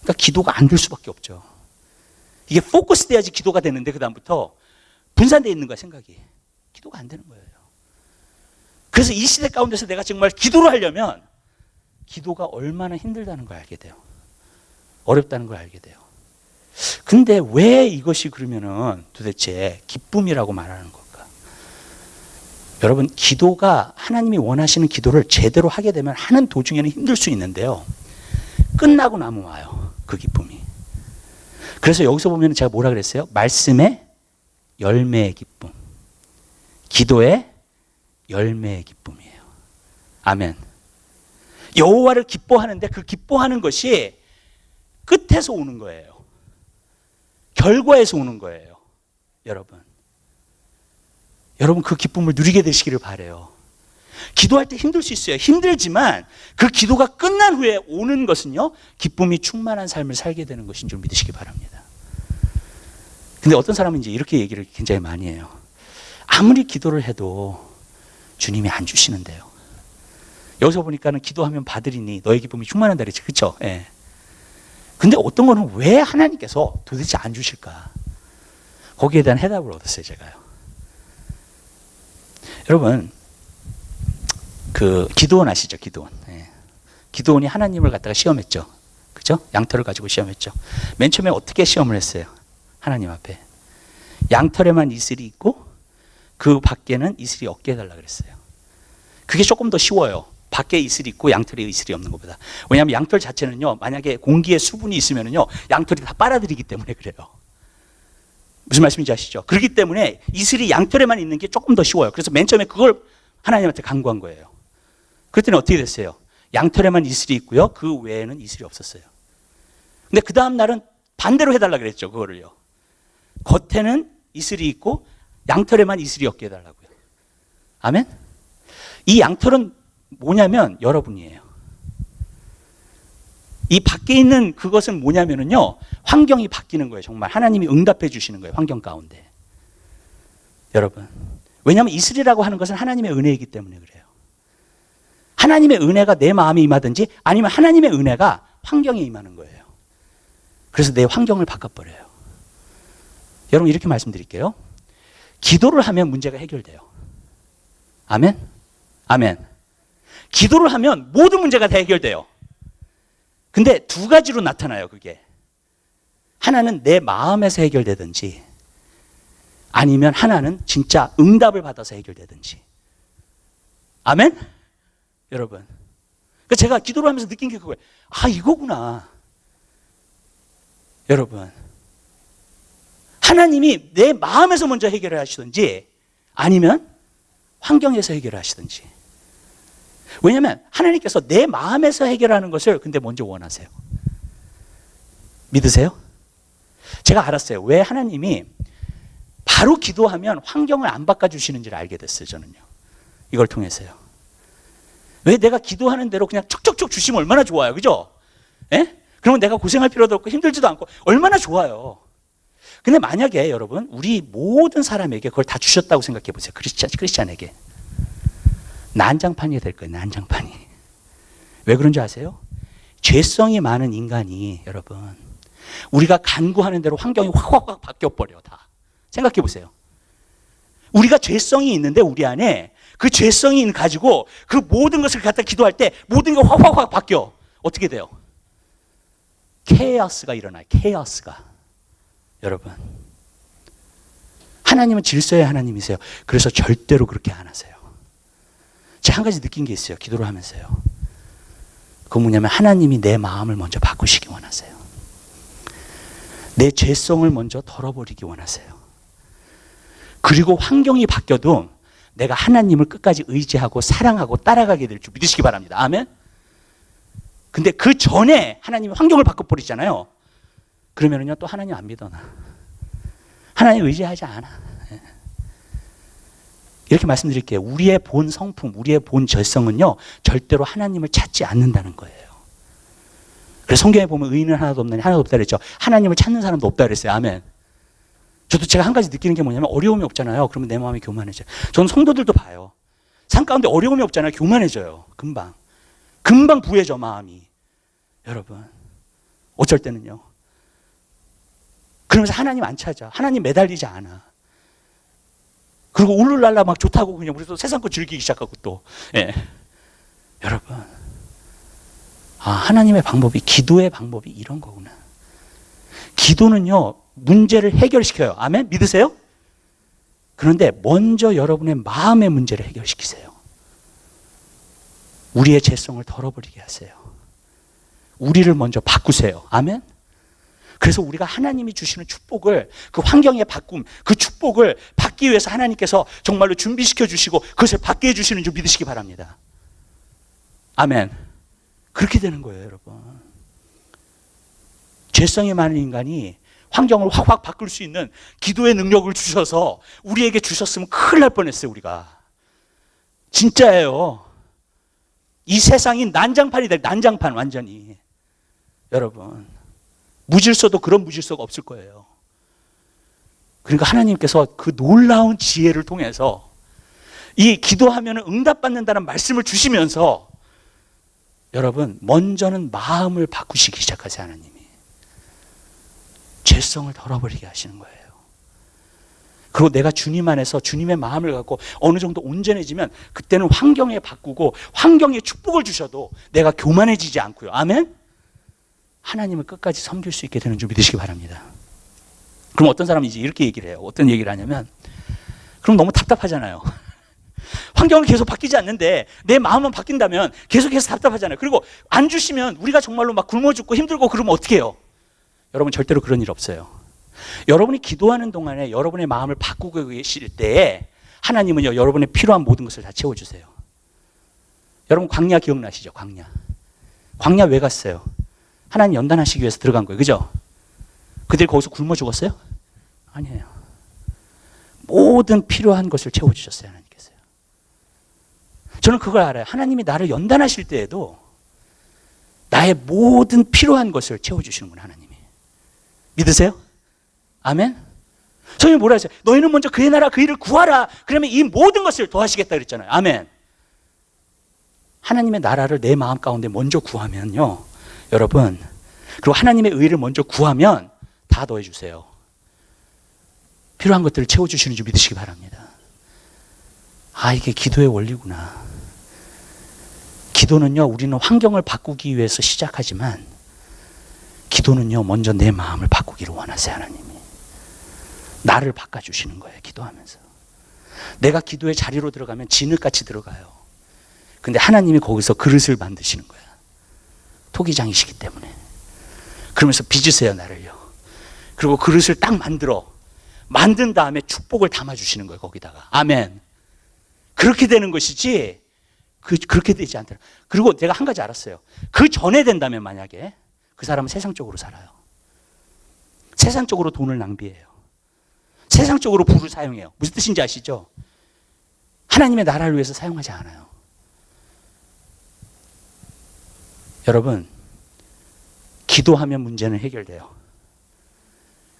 그러니까 기도가 안 될 수밖에 없죠. 이게 포커스 돼야지 기도가 되는데, 그 다음부터 분산되어 있는 거야, 생각이. 기도가 안 되는 거예요. 그래서 이 시대 가운데서 내가 정말 기도를 하려면 기도가 얼마나 힘들다는 걸 알게 돼요. 어렵다는 걸 알게 돼요. 근데 왜 이것이 그러면은 도대체 기쁨이라고 말하는 걸까? 여러분, 기도가 하나님이 원하시는 기도를 제대로 하게 되면 하는 도중에는 힘들 수 있는데요, 끝나고 나면 와요, 그 기쁨이. 그래서 여기서 보면 제가 뭐라 그랬어요? 말씀의 열매의 기쁨, 기도의 열매의 기쁨이에요. 아멘. 여호와를 기뻐하는데 그 기뻐하는 것이 끝에서 오는 거예요. 결과에서 오는 거예요. 여러분. 여러분 그 기쁨을 누리게 되시기를 바라요. 기도할 때 힘들 수 있어요. 힘들지만 그 기도가 끝난 후에 오는 것은요, 기쁨이 충만한 삶을 살게 되는 것인 줄 믿으시기 바랍니다. 근데 어떤 사람은 이제 이렇게 얘기를 굉장히 많이 해요. 아무리 기도를 해도 주님이 안 주시는데요. 여기서 보니까는 기도하면 받으리니 너의 기쁨이 충만한다 그랬지. 그렇죠? 예. 근데 어떤 거는 왜 하나님께서 도대체 안 주실까? 거기에 대한 해답을 얻었어요, 제가요. 여러분, 그 기드온 아시죠? 기드온. 예. 기드온이 하나님을 갖다가 시험했죠. 그죠? 양털을 가지고 시험했죠. 맨 처음에 어떻게 시험을 했어요? 하나님 앞에. 양털에만 이슬이 있고 그 밖에는 이슬이 없게 해달라 그랬어요. 그게 조금 더 쉬워요. 밖에 이슬이 있고 양털에 이슬이 없는 것보다. 왜냐하면 양털 자체는요, 만약에 공기에 수분이 있으면은요, 양털이 다 빨아들이기 때문에 그래요. 무슨 말씀인지 아시죠? 그렇기 때문에 이슬이 양털에만 있는 게 조금 더 쉬워요. 그래서 맨 처음에 그걸 하나님한테 간구한 거예요. 그랬더니 어떻게 됐어요? 양털에만 이슬이 있고요, 그 외에는 이슬이 없었어요. 근데 그 다음 날은 반대로 해달라 그랬죠, 그거를요. 겉에는 이슬이 있고 양털에만 이슬이 없게 해달라고요. 아멘? 이 양털은 뭐냐면 여러분이에요. 이 밖에 있는 그것은 뭐냐면요, 환경이 바뀌는 거예요. 정말 하나님이 응답해 주시는 거예요. 환경 가운데. 여러분, 왜냐하면 이슬이라고 하는 것은 하나님의 은혜이기 때문에 그래요. 하나님의 은혜가 내 마음에 임하든지 아니면 하나님의 은혜가 환경에 임하는 거예요. 그래서 내 환경을 바꿔버려요. 여러분, 이렇게 말씀드릴게요. 기도를 하면 문제가 해결돼요. 아멘? 아멘. 기도를 하면 모든 문제가 다 해결돼요. 근데 두 가지로 나타나요, 그게. 하나는 내 마음에서 해결되든지 아니면 하나는 진짜 응답을 받아서 해결되든지. 아멘? 여러분. 그러니까 제가 기도를 하면서 느낀 게 그거예요. 아, 이거구나. 여러분. 하나님이 내 마음에서 먼저 해결을 하시든지 아니면 환경에서 해결을 하시든지. 왜냐하면 하나님께서 내 마음에서 해결하는 것을 근데 먼저 원하세요. 믿으세요? 제가 알았어요. 왜 하나님이 바로 기도하면 환경을 안 바꿔주시는지를 알게 됐어요, 저는요. 이걸 통해서요. 왜 내가 기도하는 대로 그냥 척척척 주시면 얼마나 좋아요. 그죠? 예? 그러면 내가 고생할 필요도 없고 힘들지도 않고 얼마나 좋아요. 근데 만약에 여러분, 우리 모든 사람에게 그걸 다 주셨다고 생각해 보세요. 크리스찬에게. 난장판이 될 거예요, 난장판이. 왜 그런 줄 아세요? 죄성이 많은 인간이 여러분, 우리가 간구하는 대로 환경이 확 바뀌어버려, 다. 생각해 보세요. 우리가 죄성이 있는데 우리 안에 그 죄성이 가지고 그 모든 것을 갖다 기도할 때 모든 게 확 바뀌어. 어떻게 돼요? 케이오스가 일어나요, 케이오스가. 여러분, 하나님은 질서의 하나님이세요. 그래서 절대로 그렇게 안 하세요. 제가 한 가지 느낀 게 있어요, 기도를 하면서요. 그건 뭐냐면 하나님이 내 마음을 먼저 바꾸시기 원하세요. 내 죄성을 먼저 덜어버리기 원하세요. 그리고 환경이 바뀌어도 내가 하나님을 끝까지 의지하고 사랑하고 따라가게 될 줄 믿으시기 바랍니다. 아멘? 근데 그 전에 하나님이 환경을 바꿔버리잖아요. 그러면은요, 또 하나님 안 믿어, 나. 하나님 의지하지 않아. 이렇게 말씀드릴게요. 우리의 본 성품, 우리의 본 죄성은요, 절대로 하나님을 찾지 않는다는 거예요. 그래서 성경에 보면 의인은 하나도 없느니 하나도 없다 그랬죠. 하나님을 찾는 사람도 없다 그랬어요. 아멘. 저도 제가 한 가지 느끼는 게 뭐냐면 어려움이 없잖아요. 그러면 내 마음이 교만해져요. 저는 성도들도 봐요. 삶 가운데 어려움이 없잖아요. 교만해져요. 금방 부해져, 마음이. 여러분, 어쩔 때는요. 그러면서 하나님 안 찾아. 하나님 매달리지 않아. 그리고 울룰랄라 막 좋다고 그냥 우리 또 세상 거 즐기기 시작하고 또. 예. 여러분, 아, 하나님의 방법이, 기도의 방법이 이런 거구나. 기도는요, 문제를 해결시켜요. 아멘? 믿으세요? 그런데 먼저 여러분의 마음의 문제를 해결시키세요. 우리의 죄성을 덜어버리게 하세요. 우리를 먼저 바꾸세요. 아멘? 그래서 우리가 하나님이 주시는 축복을, 그 환경의 바꿈, 그 축복을 받기 위해서 하나님께서 정말로 준비시켜 주시고 그것을 받게 해주시는 줄 믿으시기 바랍니다. 아멘. 그렇게 되는 거예요, 여러분. 죄성이 많은 인간이 환경을 확확 바꿀 수 있는 기도의 능력을 주셔서 우리에게 주셨으면 큰일 날 뻔했어요, 우리가. 진짜예요. 이 세상이 난장판이 될, 난장판 완전히. 여러분, 무질서도 그런 무질서가 없을 거예요. 그러니까 하나님께서 그 놀라운 지혜를 통해서 이 기도하면 응답받는다는 말씀을 주시면서 여러분, 먼저는 마음을 바꾸시기 시작하세요, 하나님이. 죄성을 덜어버리게 하시는 거예요. 그리고 내가 주님 안에서 주님의 마음을 갖고 어느 정도 온전해지면 그때는 환경에 바꾸고 환경에 축복을 주셔도 내가 교만해지지 않고요. 아멘? 하나님을 끝까지 섬길 수 있게 되는 줄 믿으시기 바랍니다. 그럼 어떤 사람이 이제 이렇게 얘기를 해요. 어떤 얘기를 하냐면, 그럼 너무 답답하잖아요. 환경은 계속 바뀌지 않는데 내 마음만 바뀐다면 계속해서 답답하잖아요. 그리고 안 주시면 우리가 정말로 막 굶어 죽고 힘들고 그러면 어떻게 해요? 여러분, 절대로 그런 일 없어요. 여러분이 기도하는 동안에 여러분의 마음을 바꾸고 계실 때에 하나님은요, 여러분의 필요한 모든 것을 다 채워주세요. 여러분, 광야 기억나시죠? 광야 왜 갔어요? 하나님 연단하시기 위해서 들어간 거예요. 그죠? 그들이 거기서 굶어 죽었어요? 아니에요. 모든 필요한 것을 채워주셨어요, 하나님께서요. 저는 그걸 알아요. 하나님이 나를 연단하실 때에도 나의 모든 필요한 것을 채워주시는구나, 하나님이. 믿으세요? 아멘? 성경이 뭐라 했어요? 너희는 먼저 그의 나라 그 일을 구하라. 그러면 이 모든 것을 더하시겠다 그랬잖아요. 아멘. 하나님의 나라를 내 마음 가운데 먼저 구하면요, 여러분, 그리고 하나님의 의를 먼저 구하면 다 더해주세요. 필요한 것들을 채워주시는 줄 믿으시기 바랍니다. 아, 이게 기도의 원리구나. 기도는요, 우리는 환경을 바꾸기 위해서 시작하지만 기도는요, 먼저 내 마음을 바꾸기를 원하세요, 하나님이. 나를 바꿔주시는 거예요, 기도하면서. 내가 기도의 자리로 들어가면 진흙같이 들어가요. 근데 하나님이 거기서 그릇을 만드시는 거야. 토기장이시기 때문에. 그러면서 빚으세요, 나를요. 그리고 그릇을 딱 만든 다음에 축복을 담아주시는 거예요, 거기다가. 아멘. 그렇게 되는 것이지, 그렇게 되지 않더라. 그리고 제가 한 가지 알았어요. 그 전에 된다면 만약에 그 사람은 세상적으로 살아요. 세상적으로 돈을 낭비해요. 세상적으로 부를 사용해요. 무슨 뜻인지 아시죠? 하나님의 나라를 위해서 사용하지 않아요. 여러분, 기도하면 문제는 해결돼요.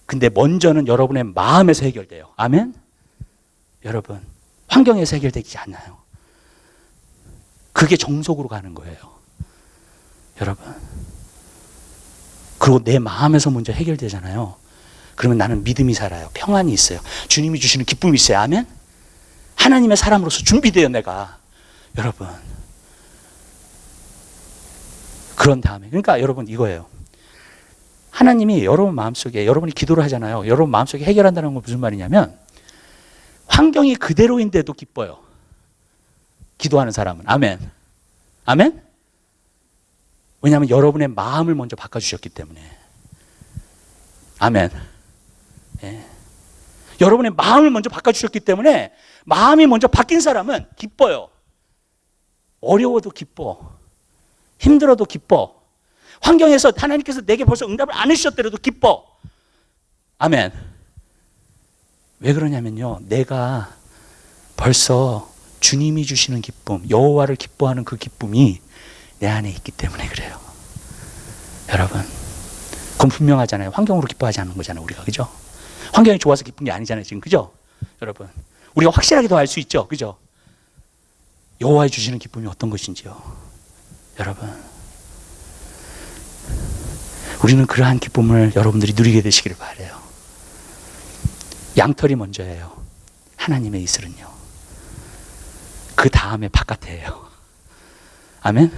근데 먼저는 여러분의 마음에서 해결돼요. 아멘? 여러분, 환경에서 해결되지 않아요. 그게 정석으로 가는 거예요. 여러분. 그리고 내 마음에서 먼저 해결되잖아요. 그러면 나는 믿음이 살아요. 평안이 있어요. 주님이 주시는 기쁨이 있어요. 아멘? 하나님의 사람으로서 준비돼요, 내가. 여러분. 그런 다음에. 그러니까 여러분, 이거예요. 하나님이 여러분 마음속에, 여러분이 기도를 하잖아요. 여러분 마음속에 해결한다는 건 무슨 말이냐면, 환경이 그대로인데도 기뻐요. 기도하는 사람은. 아멘. 아멘? 왜냐하면 여러분의 마음을 먼저 바꿔주셨기 때문에. 아멘. 예. 여러분의 마음을 먼저 바꿔주셨기 때문에 마음이 먼저 바뀐 사람은 기뻐요. 어려워도 기뻐. 힘들어도 기뻐. 환경에서 하나님께서 내게 벌써 응답을 안 해주셨더라도 기뻐. 아멘. 왜 그러냐면요, 내가 벌써 주님이 주시는 기쁨, 여호와를 기뻐하는 그 기쁨이 내 안에 있기 때문에 그래요. 여러분, 그건 분명하잖아요. 환경으로 기뻐하지 않는 거잖아요, 우리가. 그죠? 환경이 좋아서 기쁜 게 아니잖아요, 지금. 그죠? 여러분, 우리가 확실하게 더 알 수 있죠. 그죠? 여호와의 주시는 기쁨이 어떤 것인지요. 여러분, 우리는 그러한 기쁨을 여러분들이 누리게 되시기를 바라요. 양털이 먼저예요. 하나님의 이슬은요. 그 다음에 바깥에요. 아멘?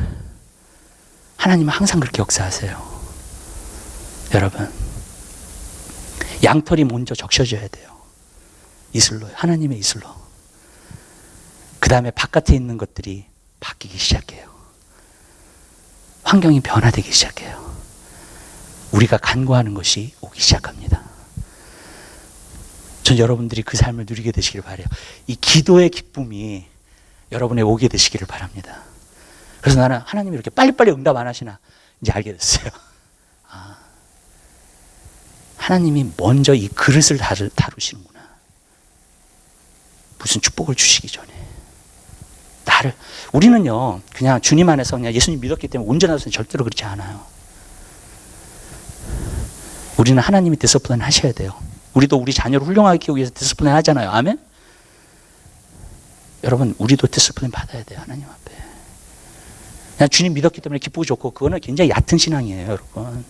하나님은 항상 그렇게 역사하세요. 여러분, 양털이 먼저 적셔져야 돼요. 이슬로요. 하나님의 이슬로. 그 다음에 바깥에 있는 것들이 바뀌기 시작해요. 환경이 변화되기 시작해요. 우리가 간구하는 것이 오기 시작합니다. 전 여러분들이 그 삶을 누리게 되시기를 바라요. 이 기도의 기쁨이 여러분에 오게 되시기를 바랍니다. 그래서 나는 하나님이 이렇게 빨리빨리 응답 안 하시나 이제 알게 됐어요. 하나님이 먼저 이 그릇을 다루시는구나. 무슨 축복을 주시기 전에. 우리는요, 그냥 주님 안에서 그냥 예수님 믿었기 때문에 온전하서는 절대로 그렇지 않아요. 우리는 하나님이 디스플레인 하셔야 돼요. 우리도 우리 자녀를 훌륭하게 키우기 위해서 디스플레인 하잖아요. 아멘? 여러분, 우리도 디스플레인 받아야 돼요. 하나님 앞에. 그냥 주님 믿었기 때문에 기쁘고 좋고, 그거는 굉장히 얕은 신앙이에요, 여러분.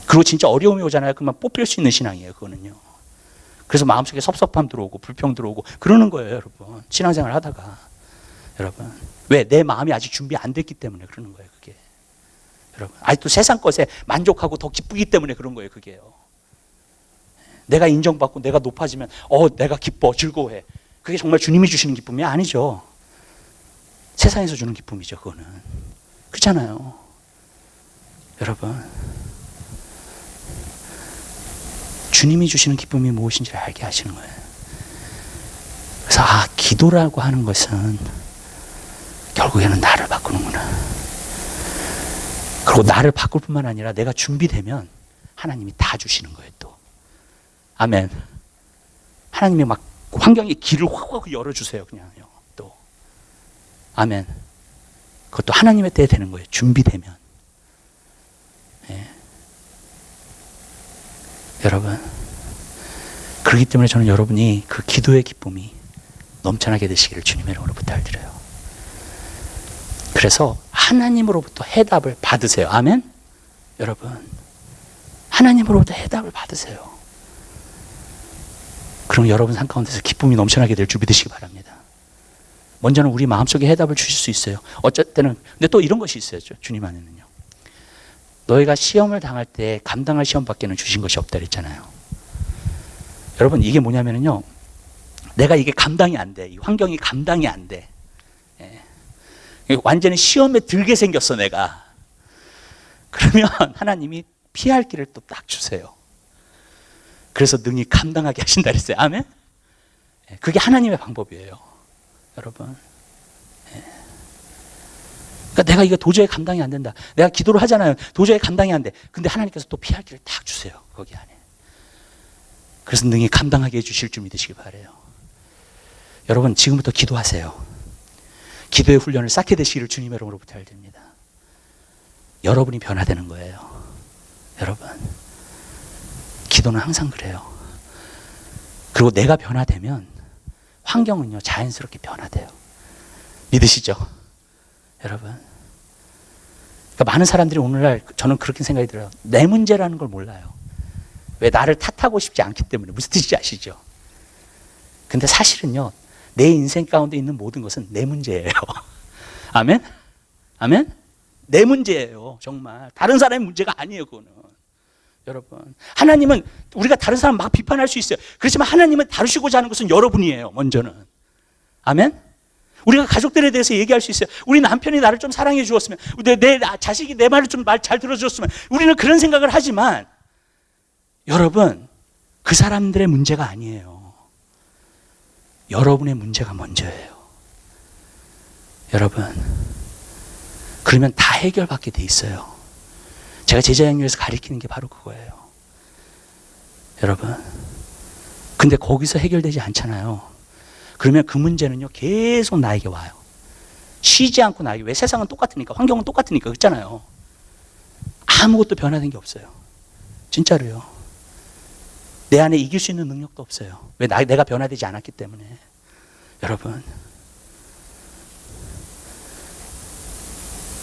그리고 진짜 어려움이 오잖아요. 그러면 뽑힐 수 있는 신앙이에요, 그거는요. 그래서 마음속에 섭섭함 들어오고 불평 들어오고 그러는 거예요, 여러분. 신앙생활 하다가. 여러분. 왜? 내 마음이 아직 준비 안 됐기 때문에 그러는 거예요, 그게. 여러분. 아직도 세상 것에 만족하고 더 기쁘기 때문에 그런 거예요, 그게요. 내가 인정받고 내가 높아지면 내가 기뻐, 즐거워해. 그게 정말 주님이 주시는 기쁨이 아니죠. 세상에서 주는 기쁨이죠, 그거는. 그렇잖아요. 여러분. 주님이 주시는 기쁨이 무엇인지를 알게 하시는 거예요. 그래서 기도라고 하는 것은 결국에는 나를 바꾸는구나. 그리고 나를 바꿀 뿐만 아니라 내가 준비되면 하나님이 다 주시는 거예요, 또. 아멘. 하나님이 막 환경의 길을 확 열어주세요, 그냥요, 또. 아멘. 그것도 하나님의 때에 되는 거예요, 준비되면. 예. 여러분, 그렇기 때문에 저는 여러분이 그 기도의 기쁨이 넘쳐나게 되시기를 주님의 이름으로 부탁드려요. 그래서 하나님으로부터 해답을 받으세요. 아멘? 여러분, 하나님으로부터 해답을 받으세요. 그럼 여러분 삶 가운데서 기쁨이 넘쳐나게 될 준비 되시기 바랍니다. 먼저는 우리 마음속에 해답을 주실 수 있어요. 어쩔 때는, 근데 또 이런 것이 있어요, 주님 안에는요. 너희가 시험을 당할 때 감당할 시험밖에는 주신 것이 없다 그랬잖아요. 여러분, 이게 뭐냐면요, 내가 이게 감당이 안 돼. 이 환경이 감당이 안 돼. 예. 완전히 시험에 들게 생겼어, 내가. 그러면 하나님이 피할 길을 또 딱 주세요. 그래서 능히 감당하게 하신다 그랬어요. 아멘? 예. 그게 하나님의 방법이에요, 여러분. 그러니까 내가 이거 도저히 감당이 안 된다. 내가 기도를 하잖아요. 도저히 감당이 안 돼. 근데 하나님께서 또 피할 길을 딱 주세요, 거기 안에. 그래서 능히 감당하게 해주실 줄 믿으시기 바라요. 여러분, 지금부터 기도하세요. 기도의 훈련을 쌓게 되시기를 주님의 이름으로 부탁드립니다. 여러분이 변화되는 거예요. 여러분, 기도는 항상 그래요. 그리고 내가 변화되면 환경은요, 자연스럽게 변화돼요. 믿으시죠? 여러분, 그러니까 많은 사람들이 오늘날, 저는 그렇게 생각이 들어요. 내 문제라는 걸 몰라요. 왜? 나를 탓하고 싶지 않기 때문에. 무슨 뜻인지 아시죠? 근데 사실은요, 내 인생 가운데 있는 모든 것은 내 문제예요. 아멘? 아멘? 내 문제예요, 정말. 다른 사람의 문제가 아니에요, 그거는. 여러분, 하나님은, 우리가 다른 사람 막 비판할 수 있어요. 그렇지만 하나님은 다루시고자 하는 것은 여러분이에요, 먼저는. 아멘? 우리가 가족들에 대해서 얘기할 수 있어요. 우리 남편이 나를 좀 사랑해 주었으면, 내 자식이 내 말을 좀 잘 들어줬으면, 우리는 그런 생각을 하지만, 여러분, 그 사람들의 문제가 아니에요. 여러분의 문제가 먼저예요. 여러분, 그러면 다 해결받게 돼 있어요. 제가 제자양육에서 가리키는 게 바로 그거예요. 여러분, 근데 거기서 해결되지 않잖아요. 그러면 그 문제는요, 계속 나에게 와요. 쉬지 않고 나에게. 왜? 세상은 똑같으니까, 환경은 똑같으니까. 그렇잖아요. 아무것도 변화된 게 없어요. 진짜로요. 내 안에 이길 수 있는 능력도 없어요. 왜? 내가 변화되지 않았기 때문에. 여러분,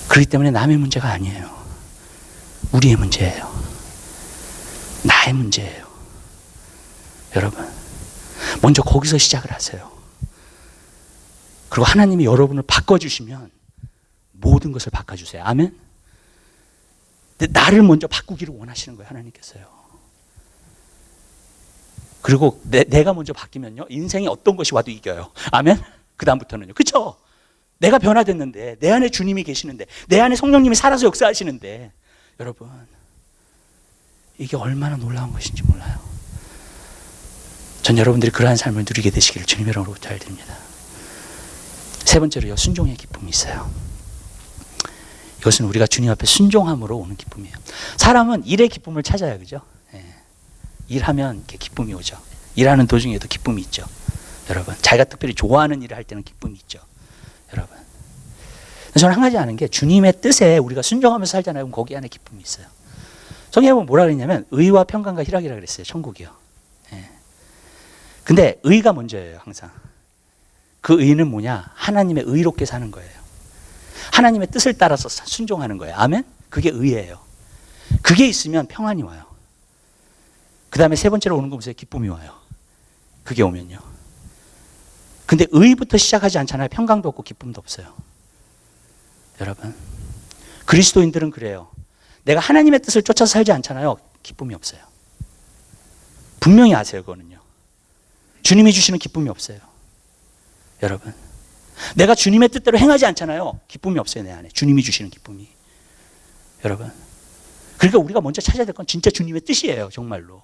그렇기 때문에 남의 문제가 아니에요. 우리의 문제예요. 나의 문제예요. 여러분, 먼저 거기서 시작을 하세요. 그리고 하나님이 여러분을 바꿔주시면 모든 것을 바꿔주세요. 아멘? 근데 나를 먼저 바꾸기를 원하시는 거예요, 하나님께서요. 그리고 내가 먼저 바뀌면요, 인생에 어떤 것이 와도 이겨요. 아멘? 그 다음부터는요. 그렇죠? 내가 변화됐는데, 내 안에 주님이 계시는데, 내 안에 성령님이 살아서 역사하시는데, 여러분, 이게 얼마나 놀라운 것인지 몰라요. 전 여러분들이 그러한 삶을 누리게 되시기를 주님의 이름으로 부탁드립니다. 세 번째로요, 순종의 기쁨이 있어요. 이것은 우리가 주님 앞에 순종함으로 오는 기쁨이에요. 사람은 일의 기쁨을 찾아요. 그죠? 예. 일하면 이렇게 기쁨이 오죠. 일하는 도중에도 기쁨이 있죠. 여러분, 자기가 특별히 좋아하는 일을 할 때는 기쁨이 있죠. 여러분, 저는 한 가지 아는 게 주님의 뜻에 우리가 순종하면서 살잖아요. 그럼 거기 안에 기쁨이 있어요. 성경에 보면 뭐라 그랬냐면 의와 평강과 희락이라 그랬어요. 천국이요. 예. 근데 의가 먼저예요. 항상. 그 의는 뭐냐? 하나님의 의롭게 사는 거예요. 하나님의 뜻을 따라서 순종하는 거예요. 아멘? 그게 의예요. 그게 있으면 평안이 와요. 그 다음에 세 번째로 오는 거 보세요. 기쁨이 와요. 그게 오면요. 근데 의부터 시작하지 않잖아요. 평강도 없고 기쁨도 없어요. 여러분, 그리스도인들은 그래요. 내가 하나님의 뜻을 쫓아서 살지 않잖아요. 기쁨이 없어요. 분명히 아세요. 그거는요. 주님이 주시는 기쁨이 없어요. 여러분, 내가 주님의 뜻대로 행하지 않잖아요. 기쁨이 없어요. 내 안에 주님이 주시는 기쁨이. 여러분, 그러니까 우리가 먼저 찾아야 될 건 진짜 주님의 뜻이에요. 정말로.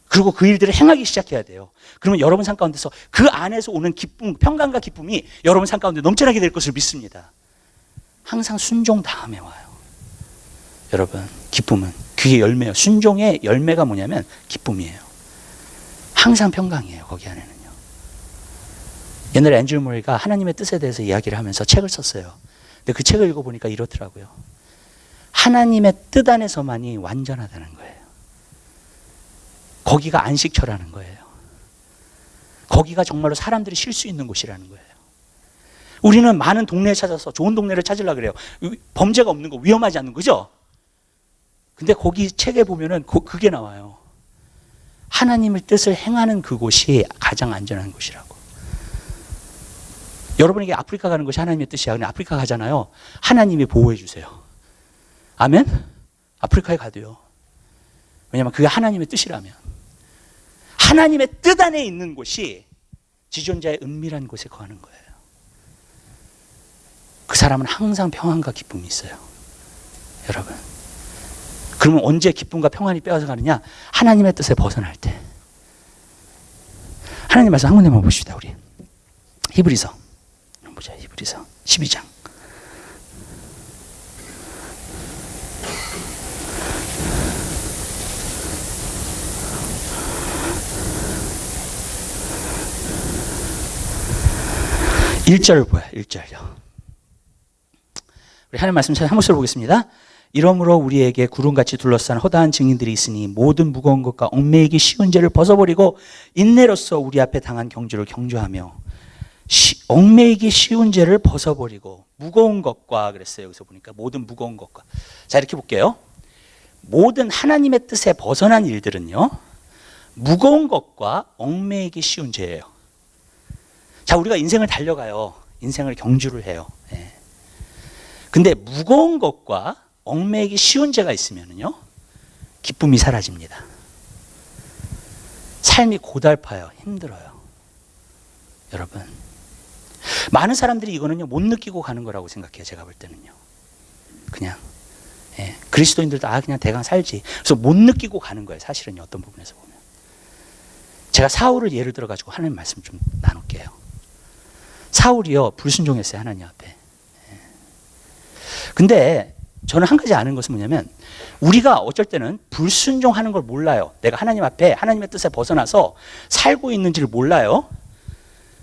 그리고 그 일들을 행하기 시작해야 돼요. 그러면 여러분 삶 가운데서 그 안에서 오는 기쁨, 평강과 기쁨이 여러분 삶 가운데 넘쳐나게 될 것을 믿습니다. 항상 순종 다음에 와요. 여러분, 기쁨은 그게 열매예요. 순종의 열매가 뭐냐면 기쁨이에요. 항상 평강이에요. 거기 안에는요. 옛날에 앤드류 모리가 하나님의 뜻에 대해서 이야기를 하면서 책을 썼어요. 근데 그 책을 읽어보니까 이렇더라고요. 하나님의 뜻 안에서만이 완전하다는 거예요. 거기가 안식처라는 거예요. 거기가 정말로 사람들이 쉴 수 있는 곳이라는 거예요. 우리는 많은 동네에 찾아서 좋은 동네를 찾으려고 그래요. 범죄가 없는 거, 위험하지 않는 거죠? 근데 거기 책에 보면은 그게 나와요. 하나님의 뜻을 행하는 그곳이 가장 안전한 곳이라고. 여러분에게 아프리카 가는 것이 하나님의 뜻이야. 근데 아프리카 가잖아요. 하나님이 보호해 주세요. 아멘? 아프리카에 가도요. 왜냐하면 그게 하나님의 뜻이라면. 하나님의 뜻 안에 있는 곳이 지존자의 은밀한 곳에 거하는 거예요. 그 사람은 항상 평안과 기쁨이 있어요. 여러분, 그러면 언제 기쁨과 평안이 빼앗아 가느냐? 하나님의 뜻에 벗어날 때. 하나님 말씀 한 군데만 봅시다. 우리 히브리서 보자. 히브리서 12장. (1절) 보여. 1절요. 우리 하나님 말씀 한 목소리 보겠습니다. 이러므로 우리에게 구름같이 둘러싼 허다한 증인들이 있으니 모든 무거운 것과 얽매이기 쉬운 죄를 벗어버리고 인내로써 우리 앞에 당한 경주를 경주하며 얽매이기 쉬운 죄를 벗어버리고 무거운 것과 그랬어요. 여기서 보니까 모든 무거운 것과. 자, 이렇게 볼게요. 모든 하나님의 뜻에 벗어난 일들은요, 무거운 것과 얽매이기 쉬운 죄예요. 자, 우리가 인생을 달려가요. 인생을 경주를 해요. 예. 근데 무거운 것과 얽매이기 쉬운 죄가 있으면요, 기쁨이 사라집니다. 삶이 고달파요. 힘들어요. 여러분, 많은 사람들이 이거는요 못 느끼고 가는 거라고 생각해요. 제가 볼 때는요. 그냥 그리스도인들도 그냥 대강 살지. 그래서 못 느끼고 가는 거예요. 사실은요. 어떤 부분에서 보면. 제가 사울을 예를 들어 가지고 하나님 말씀 좀 나눌게요. 사울이요 불순종했어요. 하나님 앞에. 근데 저는 한 가지 아는 것은 뭐냐면, 우리가 어쩔 때는 불순종하는 걸 몰라요. 내가 하나님 앞에 하나님의 뜻에 벗어나서 살고 있는지를 몰라요.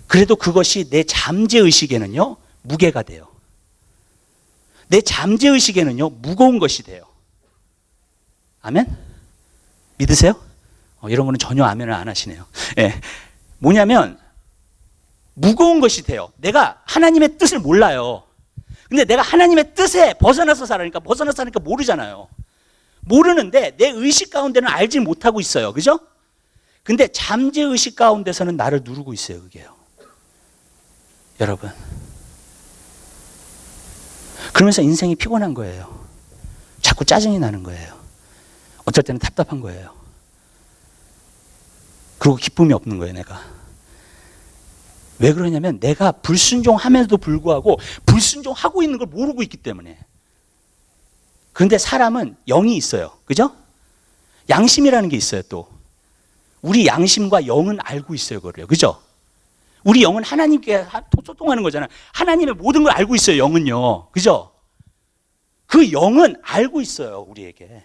그래도 그것이 내 잠재의식에는요 무게가 돼요. 내 잠재의식에는요 무거운 것이 돼요. 아멘? 믿으세요? 이런 거는 전혀 아멘을 안 하시네요. 예. 뭐냐면 무거운 것이 돼요. 내가 하나님의 뜻을 몰라요. 근데 내가 하나님의 뜻에 벗어나서 살으니까 모르잖아요. 모르는데 내 의식 가운데는 알지 못하고 있어요. 그죠? 근데 잠재의식 가운데서는 나를 누르고 있어요. 그게요. 여러분, 그러면서 인생이 피곤한 거예요. 자꾸 짜증이 나는 거예요. 어쩔 때는 답답한 거예요. 그리고 기쁨이 없는 거예요. 내가 왜 그러냐면 내가 불순종함에도 불구하고 불순종하고 있는 걸 모르고 있기 때문에. 그런데 사람은 영이 있어요. 그죠? 양심이라는 게 있어요. 또 우리 양심과 영은 알고 있어요. 그거를요. 그죠? 우리 영은 하나님께 소통하는 거잖아요. 하나님의 모든 걸 알고 있어요. 영은요. 그죠? 그 영은 알고 있어요, 우리에게.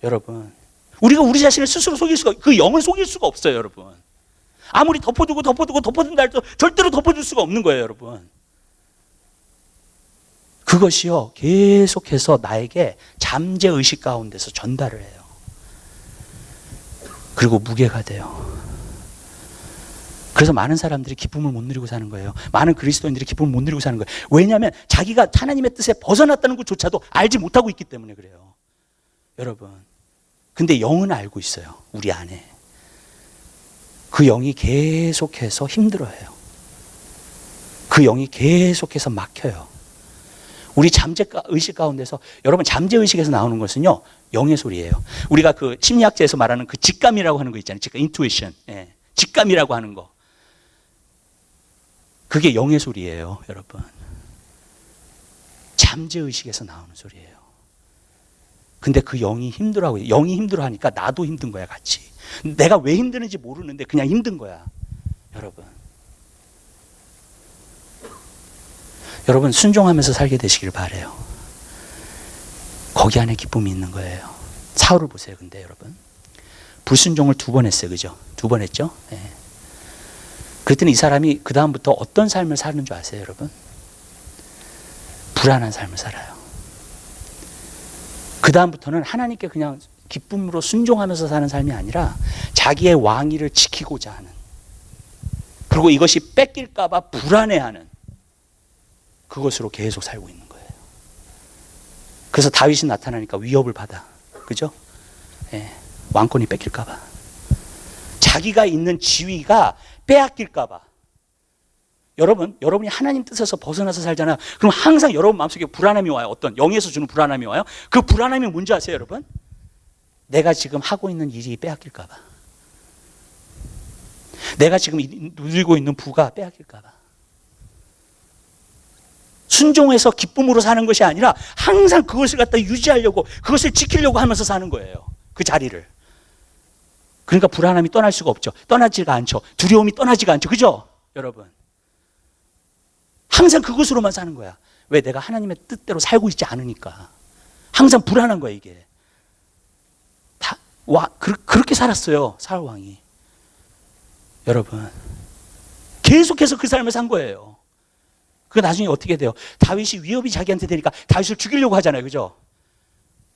여러분, 우리가 우리 자신을 스스로 속일 수가, 그 영을 속일 수가 없어요, 여러분. 아무리 덮어둔다 해도 절대로 덮어줄 수가 없는 거예요, 여러분. 그것이요, 계속해서 나에게 잠재의식 가운데서 전달을 해요. 그리고 무게가 돼요. 그래서 많은 사람들이 기쁨을 못 누리고 사는 거예요. 많은 그리스도인들이 기쁨을 못 누리고 사는 거예요. 왜냐하면 자기가 하나님의 뜻에 벗어났다는 것조차도 알지 못하고 있기 때문에 그래요. 여러분, 근데 영은 알고 있어요, 우리 안에. 그 영이 계속해서 힘들어해요. 그 영이 계속해서 막혀요. 우리 잠재의식 가운데서, 여러분, 잠재의식에서 나오는 것은요, 영의 소리예요. 우리가 그 심리학자에서 말하는 그 직감이라고 하는 거 있잖아요. 직감, 인투이션. 예. 직감이라고 하는 거. 그게 영의 소리예요, 여러분. 잠재의식에서 나오는 소리예요. 근데 그 영이 힘들어하고, 영이 힘들어하니까 나도 힘든 거야, 같이. 내가 왜 힘드는지 모르는데 그냥 힘든 거야, 여러분. 여러분, 순종하면서 살게 되시길 바라요. 거기 안에 기쁨이 있는 거예요. 사울을 보세요. 근데 여러분, 불순종을 2번 했어요, 그죠? 2번 했죠? 네. 그랬더니 이 사람이 그 다음부터 어떤 삶을 사는 줄 아세요, 여러분? 불안한 삶을 살아요. 그 다음부터는 하나님께 그냥 기쁨으로 순종하면서 사는 삶이 아니라 자기의 왕위를 지키고자 하는, 그리고 이것이 뺏길까 봐 불안해하는 그것으로 계속 살고 있는 거예요. 그래서 다윗이 나타나니까 위협을 받아. 그죠? 예, 왕권이 뺏길까 봐. 자기가 있는 지위가 빼앗길까 봐. 여러분이 하나님 뜻에서 벗어나서 살잖아요. 그럼 항상 여러분 마음속에 불안함이 와요. 어떤 영에서 주는 불안함이 와요. 그 불안함이 뭔지 아세요, 여러분? 내가 지금 하고 있는 일이 빼앗길까 봐. 내가 지금 누리고 있는 부가 빼앗길까 봐. 순종해서 기쁨으로 사는 것이 아니라 항상 그것을 갖다 유지하려고, 그것을 지키려고 하면서 사는 거예요. 그 자리를. 그러니까 불안함이 떠날 수가 없죠. 떠나지가 않죠. 두려움이 떠나지가 않죠. 그죠? 여러분. 항상 그것으로만 사는 거야. 왜? 내가 하나님의 뜻대로 살고 있지 않으니까. 항상 불안한 거야, 이게. 그렇게 살았어요, 사울 왕이. 여러분. 계속해서 그 삶을 산 거예요. 그 나중에 어떻게 돼요? 다윗이 위협이 자기한테 되니까 다윗을 죽이려고 하잖아요. 그죠?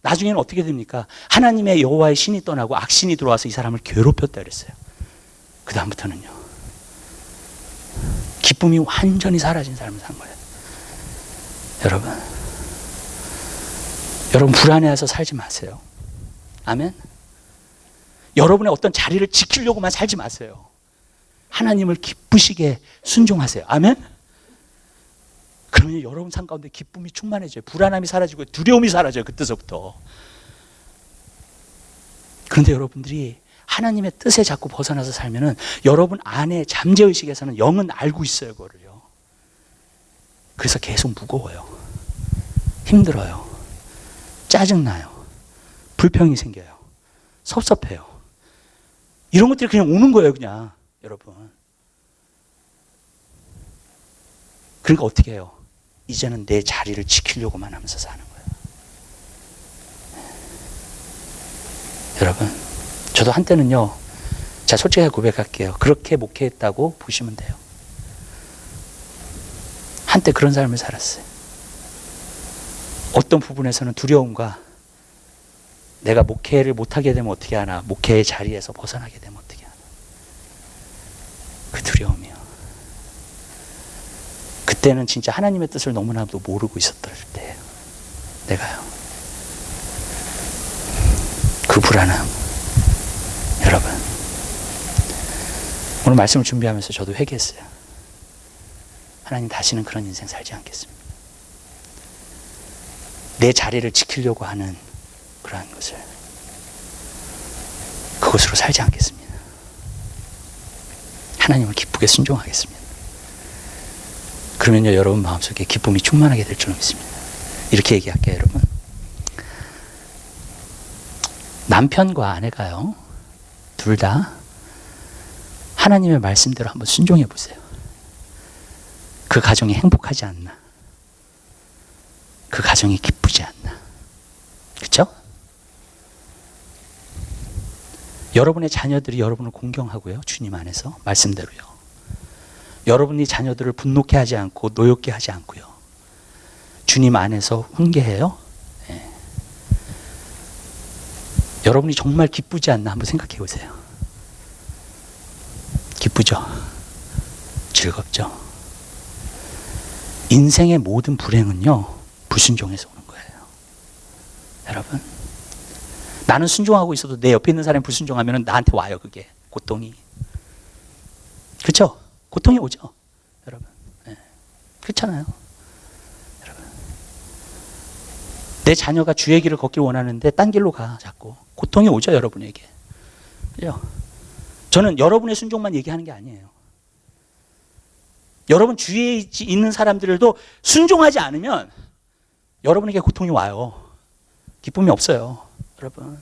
나중에는 어떻게 됩니까? 하나님의 여호와의 신이 떠나고 악신이 들어와서 이 사람을 괴롭혔다 그랬어요. 그 다음부터는요, 기쁨이 완전히 사라진 삶을 산 거예요. 여러분 불안해해서 살지 마세요. 아멘? 여러분의 어떤 자리를 지키려고만 살지 마세요. 하나님을 기쁘시게 순종하세요. 아멘? 그러면 여러분 삶 가운데 기쁨이 충만해져요. 불안함이 사라지고 두려움이 사라져요. 그때서부터. 그런데 여러분들이 하나님의 뜻에 자꾸 벗어나서 살면은 여러분 안에 잠재의식에서는 영은 알고 있어요, 그거를요. 그래서 계속 무거워요. 힘들어요. 짜증나요. 불평이 생겨요. 섭섭해요. 이런 것들이 그냥 오는 거예요, 그냥. 여러분. 그러니까 어떻게 해요? 이제는 내 자리를 지키려고만 하면서 사는 거예요. 여러분, 저도 한때는요, 자, 솔직하게 고백할게요. 그렇게 목회했다고 보시면 돼요. 한때 그런 삶을 살았어요. 어떤 부분에서는 두려움과 내가 목회를 못하게 되면 어떻게 하나, 목회의 자리에서 벗어나게 되면 어떻게 하나, 그 두려움이요. 그때는 진짜 하나님의 뜻을 너무나도 모르고 있었던 때예요. 내가요. 그 불안함. 여러분, 오늘 말씀을 준비하면서 저도 회개했어요. 하나님, 다시는 그런 인생 살지 않겠습니다. 내 자리를 지키려고 하는 그러한 것을, 그것으로 살지 않겠습니다. 하나님을 기쁘게 순종하겠습니다. 그러면요, 여러분 마음속에 기쁨이 충만하게 될 줄 믿습니다. 이렇게 얘기할게요, 여러분. 남편과 아내가요, 둘 다 하나님의 말씀대로 한번 순종해 보세요. 그 가정이 행복하지 않나? 그 가정이 기쁘지 않나. 그렇죠? 여러분의 자녀들이 여러분을 공경하고요. 주님 안에서 말씀대로요. 여러분이 자녀들을 분노케 하지 않고 노엽게 하지 않고요. 주님 안에서 훈계해요. 네. 여러분이 정말 기쁘지 않나 한번 생각해 보세요. 기쁘죠? 즐겁죠? 인생의 모든 불행은요, 불순종에서 오는 거예요. 여러분, 나는 순종하고 있어도 내 옆에 있는 사람이 불순종하면 나한테 와요, 그게. 고통이. 그렇죠? 고통이 오죠, 여러분. 네. 그렇잖아요. 여러분. 내 자녀가 주의 길을 걷길 원하는데 딴 길로 가, 자꾸. 고통이 오죠, 여러분에게. 그죠? 저는 여러분의 순종만 얘기하는 게 아니에요. 여러분 주위에 있는 사람들도 순종하지 않으면 여러분에게 고통이 와요. 기쁨이 없어요, 여러분.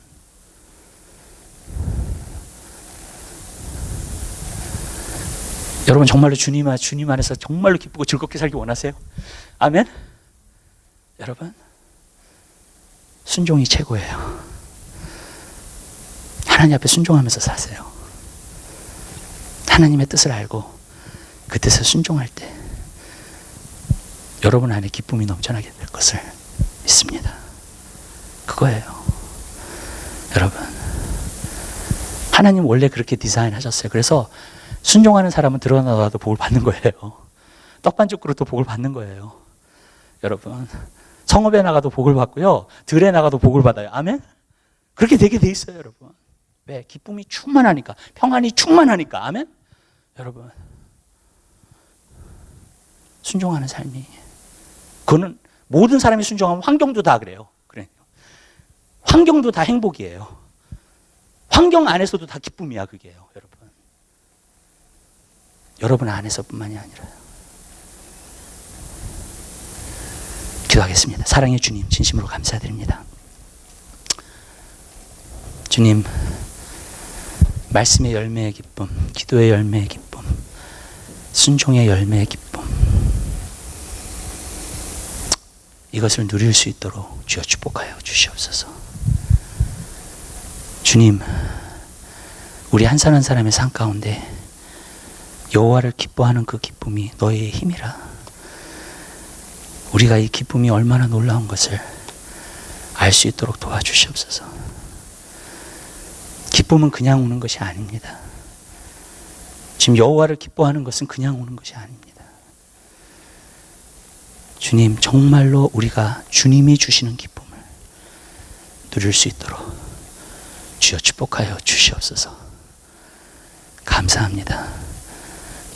여러분 정말로 주님 안에서 정말로 기쁘고 즐겁게 살기 원하세요? 아멘? 여러분, 순종이 최고예요. 하나님 앞에 순종하면서 사세요. 하나님의 뜻을 알고 그 뜻에 순종할 때 여러분 안에 기쁨이 넘쳐나게 될 것을 믿습니다. 그거예요. 여러분, 하나님 원래 그렇게 디자인하셨어요. 그래서 순종하는 사람은 드러나도 복을 받는 거예요. 떡반죽 그릇도 복을 받는 거예요. 여러분, 성읍에 나가도 복을 받고요, 들에 나가도 복을 받아요. 아멘? 그렇게 되게 돼 있어요, 여러분. 왜? 기쁨이 충만하니까, 평안이 충만하니까. 아멘? 여러분, 순종하는 삶이, 그거는 모든 사람이 순종하면 환경도 다 그래요. 그래요. 환경도 다 행복이에요. 환경 안에서도 다 기쁨이야, 그게요, 여러분. 여러분 안에서뿐만이 아니라요. 기도하겠습니다. 사랑의 주님, 진심으로 감사드립니다. 주님, 말씀의 열매의 기쁨, 기도의 열매의 기쁨, 순종의 열매의 기쁨, 이것을 누릴 수 있도록 주여 축복하여 주시옵소서. 주님, 우리 한 사람 한 사람의 삶 가운데 여호와를 기뻐하는 그 기쁨이 너희의 힘이라. 우리가 이 기쁨이 얼마나 놀라운 것을 알 수 있도록 도와주시옵소서. 기쁨은 그냥 오는 것이 아닙니다. 지금 여호와를 기뻐하는 것은 그냥 오는 것이 아닙니다. 주님, 정말로 우리가 주님이 주시는 기쁨을 누릴 수 있도록 주여 축복하여 주시옵소서. 감사합니다.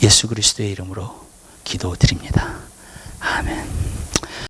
예수 그리스도의 이름으로 기도드립니다. 아멘.